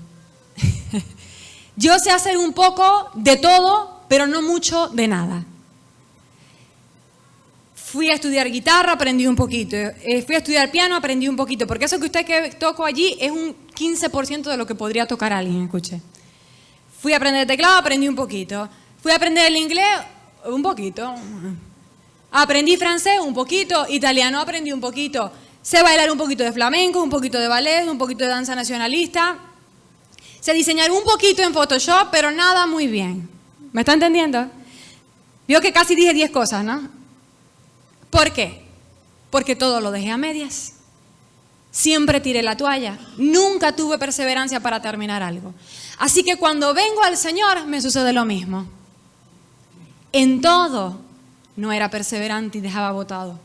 Yo sé hacer un poco de todo, pero no mucho de nada. Fui a estudiar guitarra, aprendí un poquito. Fui a estudiar piano, aprendí un poquito. Porque eso que usted que tocó allí es un 15% de lo que podría tocar alguien, escuche. Fui a aprender teclado, aprendí un poquito. Fui a aprender el inglés, un poquito. Aprendí francés, un poquito. Italiano, aprendí un poquito. Sé bailar un poquito de flamenco, un poquito de ballet, un poquito de danza nacionalista. Sé diseñar un poquito en Photoshop, pero nada muy bien. ¿Me está entendiendo? Vio que casi dije 10 cosas, ¿no? ¿Por qué? Porque todo lo dejé a medias. Siempre tiré la toalla. Nunca tuve perseverancia para terminar algo. Así que cuando vengo al Señor me sucede lo mismo. En todo no era perseverante y dejaba botado.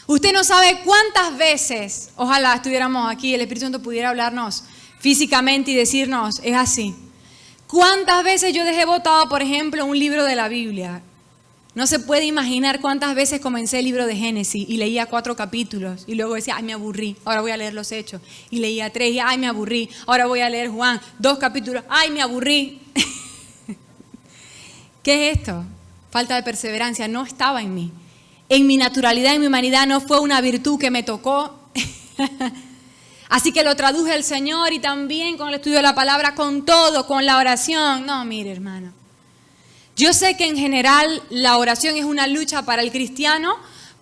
Usted no sabe cuántas veces, ojalá estuviéramos aquí, el Espíritu Santo pudiera hablarnos físicamente y decirnos, es así. ¿Cuántas veces yo dejé botado, por ejemplo, un libro de la Biblia? No se puede imaginar cuántas veces comencé el libro de Génesis y leía 4 capítulos y luego decía, ay, me aburrí, ahora voy a leer los Hechos. Y leía 3 y ay, me aburrí, ahora voy a leer Juan, 2 capítulos, ay, me aburrí. ¿Qué es esto? Falta de perseverancia, no estaba en mí. En mi naturalidad, en mi humanidad, no fue una virtud que me tocó. Así que lo traduje al Señor y también con el estudio de la palabra, con todo, con la oración. No, mire, hermano. Yo sé que en general la oración es una lucha para el cristiano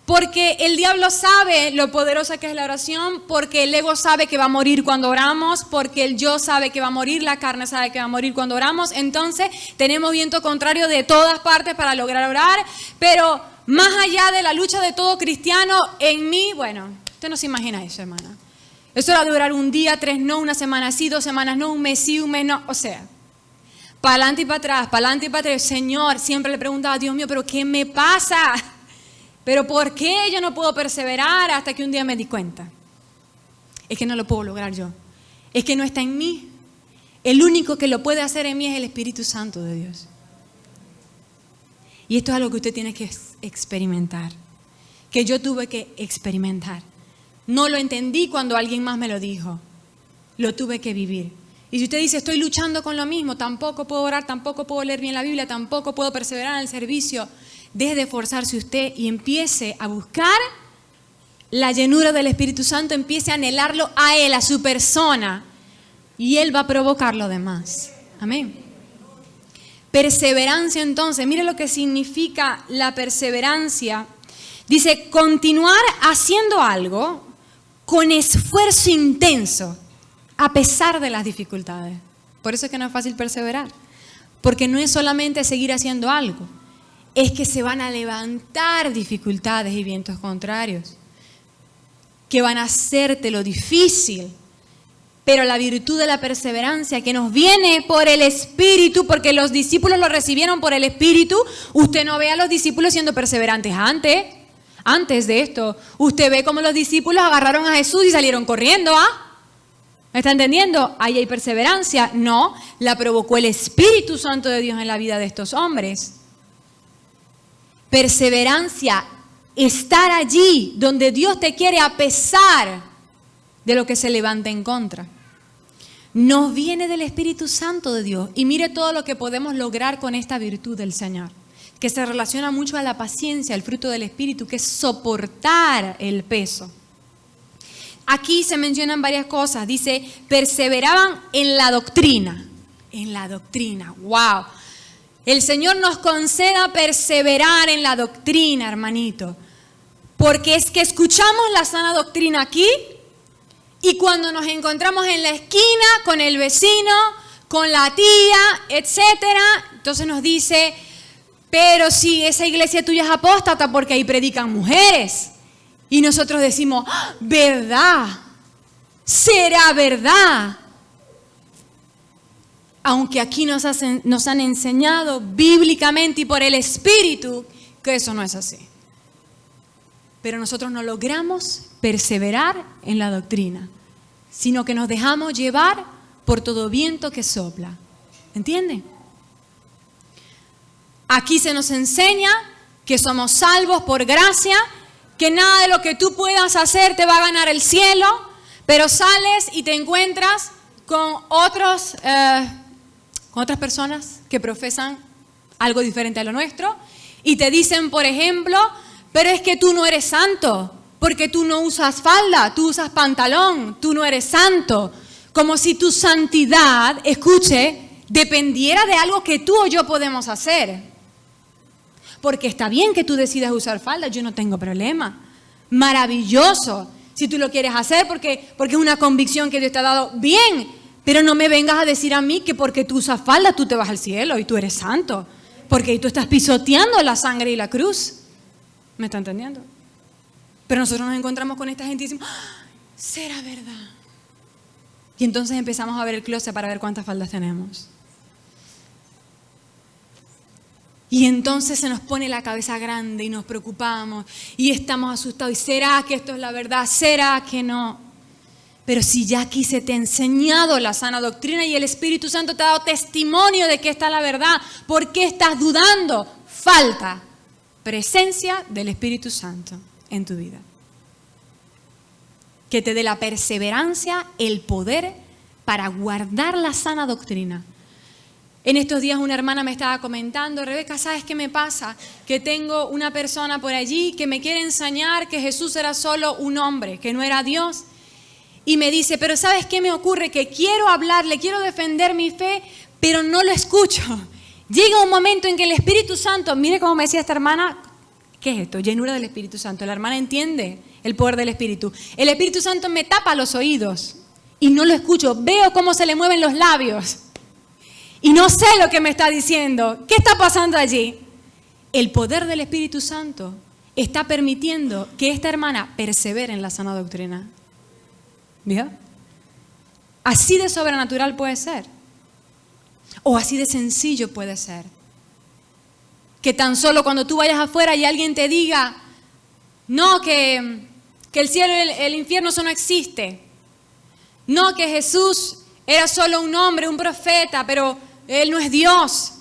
porque el diablo sabe lo poderosa que es la oración, porque el ego sabe que va a morir cuando oramos, porque el yo sabe que va a morir, la carne sabe que va a morir cuando oramos. Entonces tenemos viento contrario de todas partes para lograr orar, pero más allá de la lucha de todo cristiano, en mí, bueno, usted no se imagina eso, hermana. Eso era durar un día, 3 no, una semana sí, 2 semanas no, un mes sí, un mes no, o sea. Para adelante y para atrás, para adelante y para atrás. Señor, siempre le preguntaba, Dios mío, ¿pero qué me pasa? ¿Pero por qué yo no puedo perseverar? Hasta que un día me di cuenta. Es que no lo puedo lograr yo. Es que no está en mí. El único que lo puede hacer en mí es el Espíritu Santo de Dios. Y esto es algo que usted tiene que experimentar. Que yo tuve que experimentar. No lo entendí cuando alguien más me lo dijo. Lo tuve que vivir. Y si usted dice, estoy luchando con lo mismo, tampoco puedo orar, tampoco puedo leer bien la Biblia, tampoco puedo perseverar en el servicio, deje de esforzarse usted y empiece a buscar la llenura del Espíritu Santo, empiece a anhelarlo a Él, a su persona, y Él va a provocar lo demás. Amén. Perseverancia entonces, mire lo que significa la perseverancia. Dice, continuar haciendo algo con esfuerzo intenso, a pesar de las dificultades. Por eso es que no es fácil perseverar. Porque no es solamente seguir haciendo algo. Es que se van a levantar dificultades y vientos contrarios. Que van a hacerte lo difícil. Pero la virtud de la perseverancia que nos viene por el Espíritu, porque los discípulos lo recibieron por el Espíritu. Usted no ve a los discípulos siendo perseverantes antes de esto. Usted ve cómo los discípulos agarraron a Jesús y salieron corriendo, ¿Me está entendiendo? Ahí hay perseverancia. No, la provocó el Espíritu Santo de Dios en la vida de estos hombres. Perseverancia, estar allí donde Dios te quiere a pesar de lo que se levanta en contra. Nos viene del Espíritu Santo de Dios. Y mire todo lo que podemos lograr con esta virtud del Señor, que se relaciona mucho a la paciencia, el fruto del Espíritu, que es soportar el peso. Aquí se mencionan varias cosas. Dice, perseveraban en la doctrina. En la doctrina. ¡Wow! El Señor nos conceda perseverar en la doctrina, hermanito. Porque es que escuchamos la sana doctrina aquí y cuando nos encontramos en la esquina con el vecino, con la tía, etcétera, entonces nos dice, pero si esa iglesia tuya es apóstata porque ahí predican mujeres. Y nosotros decimos, ¿verdad? ¿Será verdad? Aunque aquí nos han enseñado bíblicamente y por el Espíritu que eso no es así. Pero nosotros no logramos perseverar en la doctrina, sino que nos dejamos llevar por todo viento que sopla. ¿Entienden? Aquí se nos enseña que somos salvos por gracia, que nada de lo que tú puedas hacer te va a ganar el cielo, pero sales y te encuentras con otras personas que profesan algo diferente a lo nuestro y te dicen, por ejemplo, pero es que tú no eres santo, porque tú no usas falda, tú usas pantalón, tú no eres santo. Como si tu santidad, escuche, dependiera de algo que tú o yo podemos hacer. Porque está bien que tú decidas usar falda, yo no tengo problema. Maravilloso. Si tú lo quieres hacer porque es una convicción que Dios te ha dado, bien. Pero no me vengas a decir a mí que porque tú usas falda tú te vas al cielo y tú eres santo. Porque tú estás pisoteando la sangre y la cruz. ¿Me está entendiendo? Pero nosotros nos encontramos con esta gente y decimos, ¿será verdad? Y entonces empezamos a ver el closet para ver cuántas faldas tenemos. Y entonces se nos pone la cabeza grande y nos preocupamos y estamos asustados. ¿Y será que esto es la verdad? ¿Será que no? Pero si ya aquí se te ha enseñado la sana doctrina y el Espíritu Santo te ha dado testimonio de que esta es la verdad, ¿por qué estás dudando? Falta presencia del Espíritu Santo en tu vida. Que te dé la perseverancia, el poder para guardar la sana doctrina. En estos días una hermana me estaba comentando, Rebeca, ¿sabes qué me pasa? Que tengo una persona por allí que me quiere enseñar que Jesús era solo un hombre, que no era Dios. Y me dice, pero ¿sabes qué me ocurre? Que quiero hablarle, quiero defender mi fe, pero no lo escucho. Llega un momento en que el Espíritu Santo, mire cómo me decía esta hermana, ¿qué es esto? Llenura del Espíritu Santo. La hermana entiende el poder del Espíritu. El Espíritu Santo me tapa los oídos y no lo escucho. Veo cómo se le mueven los labios. Y no sé lo que me está diciendo. ¿Qué está pasando allí? El poder del Espíritu Santo está permitiendo que esta hermana persevere en la sana doctrina. ¿Vio? Así de sobrenatural puede ser. O así de sencillo puede ser. Que tan solo cuando tú vayas afuera y alguien te diga, no, que el cielo y el infierno eso no existe. No, que Jesús era solo un hombre, un profeta, pero Él no es Dios.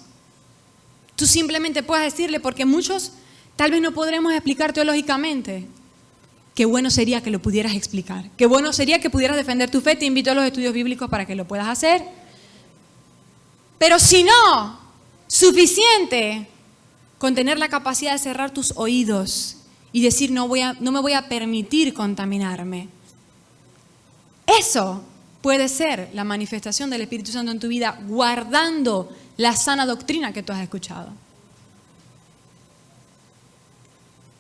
Tú simplemente puedes decirle, porque muchos tal vez no podremos explicar teológicamente. Qué bueno sería que lo pudieras explicar. Qué bueno sería que pudieras defender tu fe. Te invito a los estudios bíblicos para que lo puedas hacer. Pero si no, suficiente con tener la capacidad de cerrar tus oídos y decir no me voy a permitir contaminarme. Eso puede ser la manifestación del Espíritu Santo en tu vida, guardando la sana doctrina que tú has escuchado.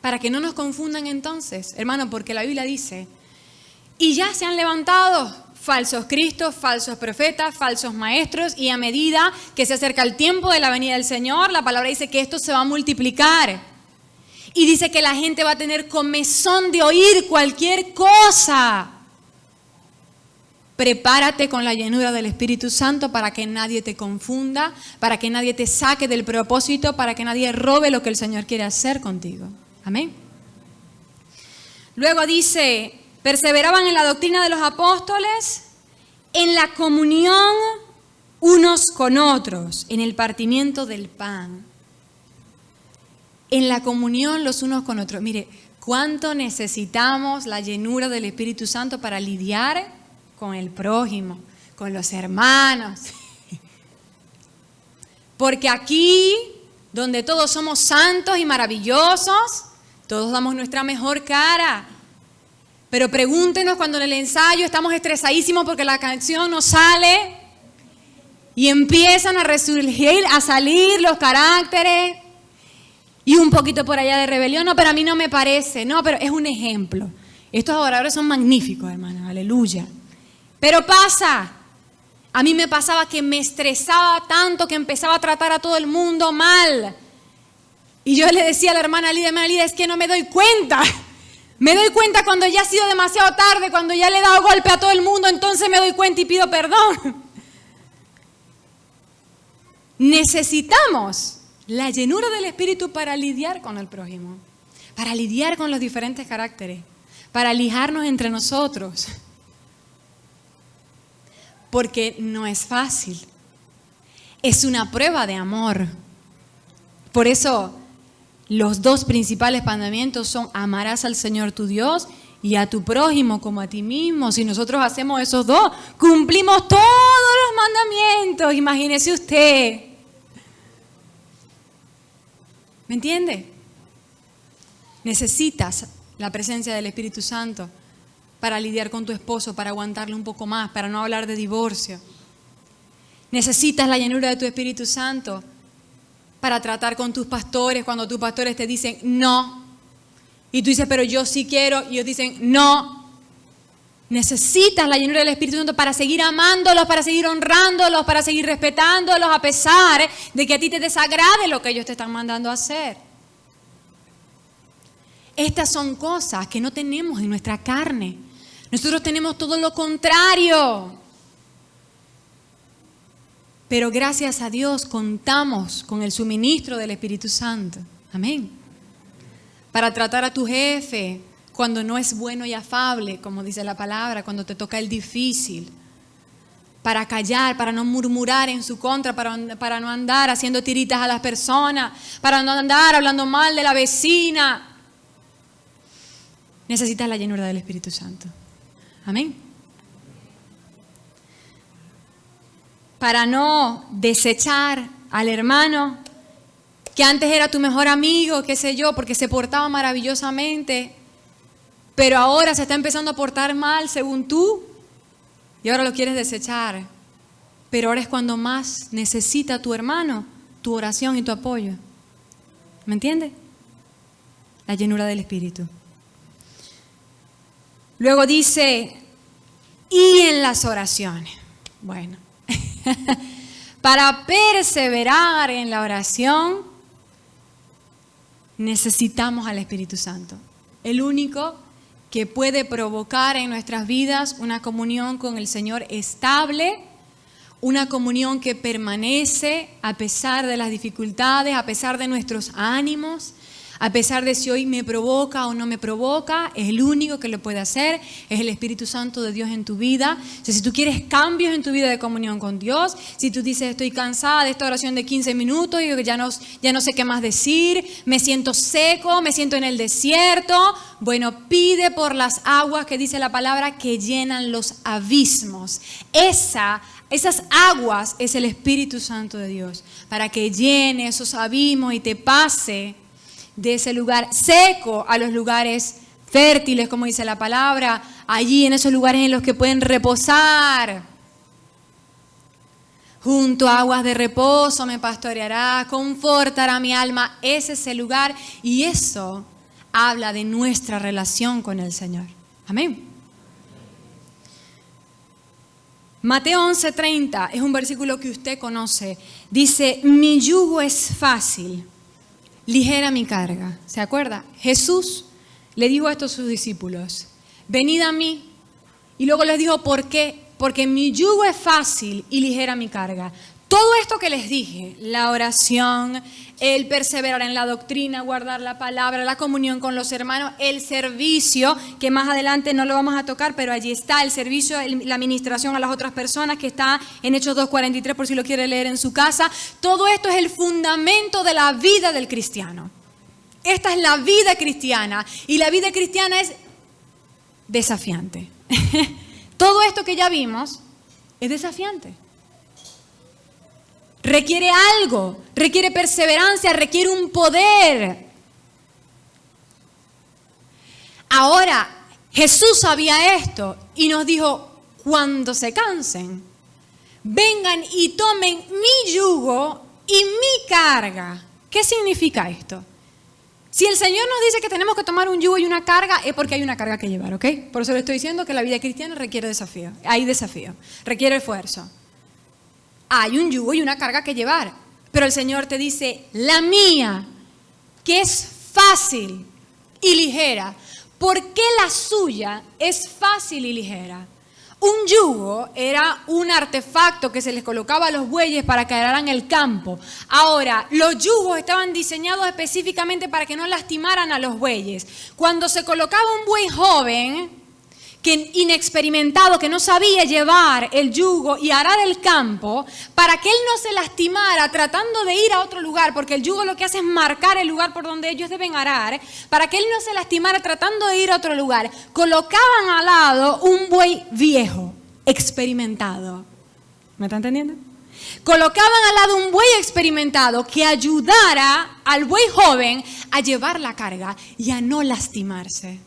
Para que no nos confundan entonces, hermano, porque la Biblia dice, y ya se han levantado falsos cristos, falsos profetas, falsos maestros, y a medida que se acerca el tiempo de la venida del Señor, la palabra dice que esto se va a multiplicar. Y dice que la gente va a tener comezón de oír cualquier cosa. Prepárate con la llenura del Espíritu Santo para que nadie te confunda, para que nadie te saque del propósito, para que nadie robe lo que el Señor quiere hacer contigo. Amén. Luego dice, perseveraban en la doctrina de los apóstoles, en la comunión unos con otros, en el partimiento del pan. En la comunión los unos con otros. Mire, ¿cuánto necesitamos la llenura del Espíritu Santo para lidiar con el prójimo, con los hermanos? Porque aquí, donde todos somos santos y maravillosos, todos damos nuestra mejor cara. Pero pregúntenos cuando en el ensayo estamos estresadísimos porque la canción no sale y empiezan a resurgir, a salir los caracteres y un poquito por allá de rebelión. No, pero a mí no me parece. No, pero es un ejemplo. Estos adoradores son magníficos, hermanos. Aleluya. Pero pasa. A mí me pasaba que me estresaba tanto que empezaba a tratar a todo el mundo mal. Y yo le decía a la hermana Lida, es que no me doy cuenta. Me doy cuenta cuando ya ha sido demasiado tarde, cuando ya le he dado golpe a todo el mundo, entonces me doy cuenta y pido perdón. Necesitamos la llenura del Espíritu para lidiar con el prójimo, para lidiar con los diferentes caracteres, para lijarnos entre nosotros. Porque no es fácil. Es una prueba de amor. Por eso, los dos principales mandamientos son: amarás al Señor tu Dios y a tu prójimo como a ti mismo. Si nosotros hacemos esos dos, cumplimos todos los mandamientos. Imagínese usted. ¿Me entiende? Necesitas la presencia del Espíritu Santo para lidiar con tu esposo, para aguantarle un poco más, para no hablar de divorcio. Necesitas la llenura de tu Espíritu Santo para tratar con tus pastores cuando tus pastores te dicen no. Y tú dices, pero yo sí quiero. Y ellos dicen no. Necesitas la llenura del Espíritu Santo para seguir amándolos, para seguir honrándolos, para seguir respetándolos a pesar de que a ti te desagrade lo que ellos te están mandando a hacer. Estas son cosas que no tenemos en nuestra carne. Nosotros tenemos todo lo contrario. Pero gracias a Dios contamos con el suministro del Espíritu Santo. Amén. Para tratar a tu jefe cuando no es bueno y afable, como dice la palabra, cuando te toca el difícil. Para callar, para no murmurar en su contra, para no andar haciendo tiritas a las personas, para no andar hablando mal de la vecina. Necesitas la llenura del Espíritu Santo. Amén. Para no desechar al hermano que antes era tu mejor amigo, qué sé yo, porque se portaba maravillosamente, pero ahora se está empezando a portar mal según tú y ahora lo quieres desechar. Pero ahora es cuando más necesita tu hermano tu oración y tu apoyo. ¿Me entiendes? La llenura del Espíritu. Luego dice, y en las oraciones. Bueno, para perseverar en la oración necesitamos al Espíritu Santo. El único que puede provocar en nuestras vidas una comunión con el Señor estable, una comunión que permanece a pesar de las dificultades, a pesar de nuestros ánimos, a pesar de si hoy me provoca o no me provoca, es el único que lo puede hacer, es el Espíritu Santo de Dios en tu vida. O sea, si tú quieres cambios en tu vida de comunión con Dios, si tú dices estoy cansada de esta oración de 15 minutos y ya no sé qué más decir, me siento seco, me siento en el desierto, bueno, pide por las aguas que dice la palabra que llenan los abismos. Esas aguas es el Espíritu Santo de Dios, para que llene esos abismos y te pase de ese lugar seco a los lugares fértiles, como dice la palabra, allí en esos lugares en los que pueden reposar. Junto a aguas de reposo me pastoreará, confortará mi alma. Ese es el lugar y eso habla de nuestra relación con el Señor. Amén. Mateo 11:30 es un versículo que usted conoce. Dice, mi yugo es fácil, ligera mi carga. ¿Se acuerda? Jesús le dijo esto a sus discípulos, venid a mí. Y luego les dijo, ¿por qué? Porque mi yugo es fácil y ligera mi carga. Todo esto que les dije, la oración, el perseverar en la doctrina, guardar la palabra, la comunión con los hermanos, el servicio, que más adelante no lo vamos a tocar, pero allí está el servicio, la administración a las otras personas, que está en Hechos 2:43 por si lo quiere leer en su casa. Todo esto es el fundamento de la vida del cristiano. Esta es la vida cristiana y la vida cristiana es desafiante. Todo esto que ya vimos es desafiante. Requiere algo, requiere perseverancia, requiere un poder. Ahora, Jesús sabía esto y nos dijo, cuando se cansen, vengan y tomen mi yugo y mi carga. ¿Qué significa esto? Si el Señor nos dice que tenemos que tomar un yugo y una carga, es porque hay una carga que llevar, ¿ok? Por eso le estoy diciendo que la vida cristiana requiere desafío, hay desafío, requiere esfuerzo. Hay un yugo y una carga que llevar, pero el Señor te dice, la mía, que es fácil y ligera. ¿Por qué la suya es fácil y ligera? Un yugo era un artefacto que se les colocaba a los bueyes para que araran el campo. Ahora, los yugos estaban diseñados específicamente para que no lastimaran a los bueyes. Cuando se colocaba un buey joven, que inexperimentado, que no sabía llevar el yugo y arar el campo, para que él no se lastimara tratando de ir a otro lugar, porque el yugo lo que hace es marcar el lugar por donde ellos deben arar, para que él no se lastimara tratando de ir a otro lugar, colocaban al lado un buey viejo, experimentado. ¿Me está entendiendo? Colocaban al lado un buey experimentado que ayudara al buey joven a llevar la carga y a no lastimarse.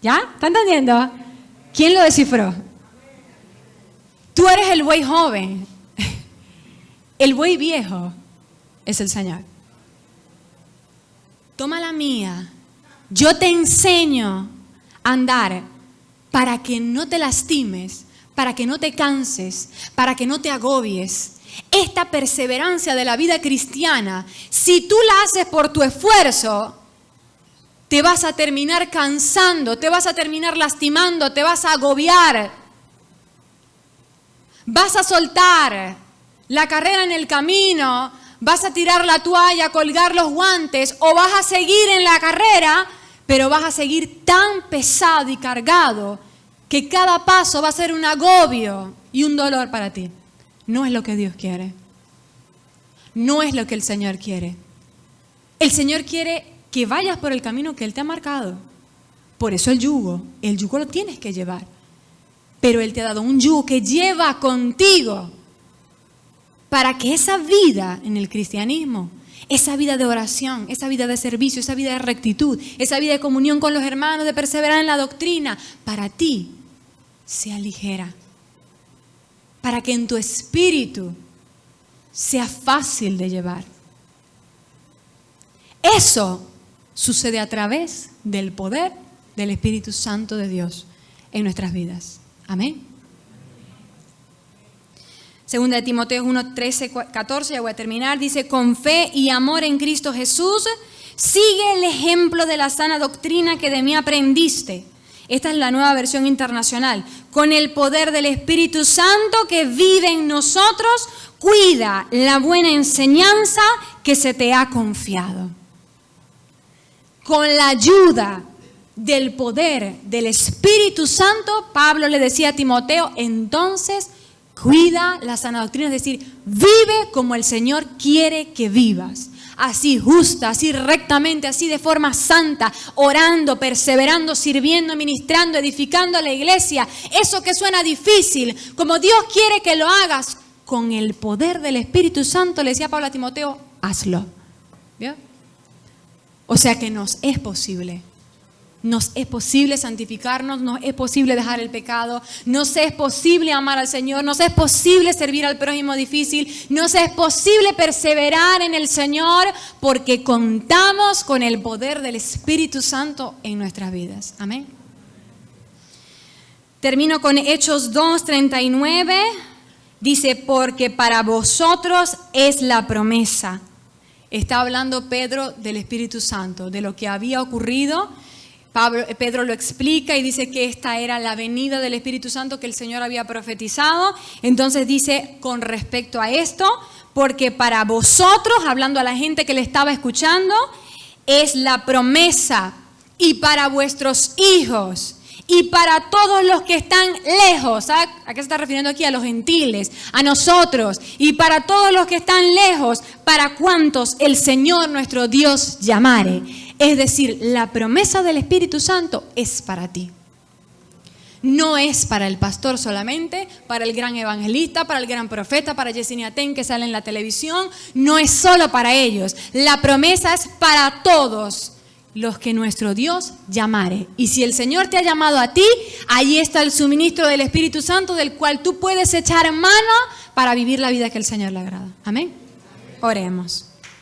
¿Ya? ¿Está entendiendo? ¿Quién lo descifró? Tú eres el buey joven. El buey viejo es el Señor. Toma la mía. Yo te enseño a andar para que no te lastimes, para que no te canses, para que no te agobies. Esta perseverancia de la vida cristiana, si tú la haces por tu esfuerzo, te vas a terminar cansando, te vas a terminar lastimando, te vas a agobiar. Vas a soltar la carrera en el camino, vas a tirar la toalla, colgar los guantes, o vas a seguir en la carrera, pero vas a seguir tan pesado y cargado que cada paso va a ser un agobio y un dolor para ti. No es lo que Dios quiere. No es lo que el Señor quiere. El Señor quiere que vayas por el camino que Él te ha marcado. Por eso el yugo lo tienes que llevar. Pero Él te ha dado un yugo que lleva contigo para que esa vida en el cristianismo, esa vida de oración, esa vida de servicio, esa vida de rectitud, esa vida de comunión con los hermanos, de perseverar en la doctrina, para ti sea ligera. Para que en tu espíritu sea fácil de llevar. Eso sucede a través del poder del Espíritu Santo de Dios en nuestras vidas. Amén. Segunda de Timoteo 1, 13, 14, ya voy a terminar. Dice, con fe y amor en Cristo Jesús, sigue el ejemplo de la sana doctrina que de mí aprendiste. Esta es la Nueva Versión Internacional. Con el poder del Espíritu Santo que vive en nosotros, cuida la buena enseñanza que se te ha confiado. Con la ayuda del poder del Espíritu Santo, Pablo le decía a Timoteo, entonces cuida la sana doctrina, es decir, vive como el Señor quiere que vivas. Así justa, así rectamente, así de forma santa, orando, perseverando, sirviendo, ministrando, edificando a la iglesia. Eso que suena difícil, como Dios quiere que lo hagas, con el poder del Espíritu Santo, le decía Pablo a Timoteo, hazlo. ¿Vio? O sea que nos es posible. Nos es posible santificarnos, nos es posible dejar el pecado, nos es posible amar al Señor, nos es posible servir al prójimo difícil, nos es posible perseverar en el Señor porque contamos con el poder del Espíritu Santo en nuestras vidas. Amén. Termino con Hechos 2:39. Dice, porque para vosotros es la promesa. Está hablando Pedro del Espíritu Santo, de lo que había ocurrido. Pedro lo explica y dice que esta era la venida del Espíritu Santo que el Señor había profetizado. Entonces dice con respecto a esto, porque para vosotros, hablando a la gente que le estaba escuchando, es la promesa, y para vuestros hijos y para todos los que están lejos. ¿A qué se está refiriendo aquí? A los gentiles, a nosotros, y para todos los que están lejos, para cuantos el Señor nuestro Dios llamare. Es decir, la promesa del Espíritu Santo es para ti. No es para el pastor solamente, para el gran evangelista, para el gran profeta, para Yesenia Ten que sale en la televisión. No es solo para ellos. La promesa es para todos los que nuestro Dios llamare. Y si el Señor te ha llamado a ti, ahí está el suministro del Espíritu Santo del cual tú puedes echar mano para vivir la vida que el Señor le agrada. Amén. Oremos.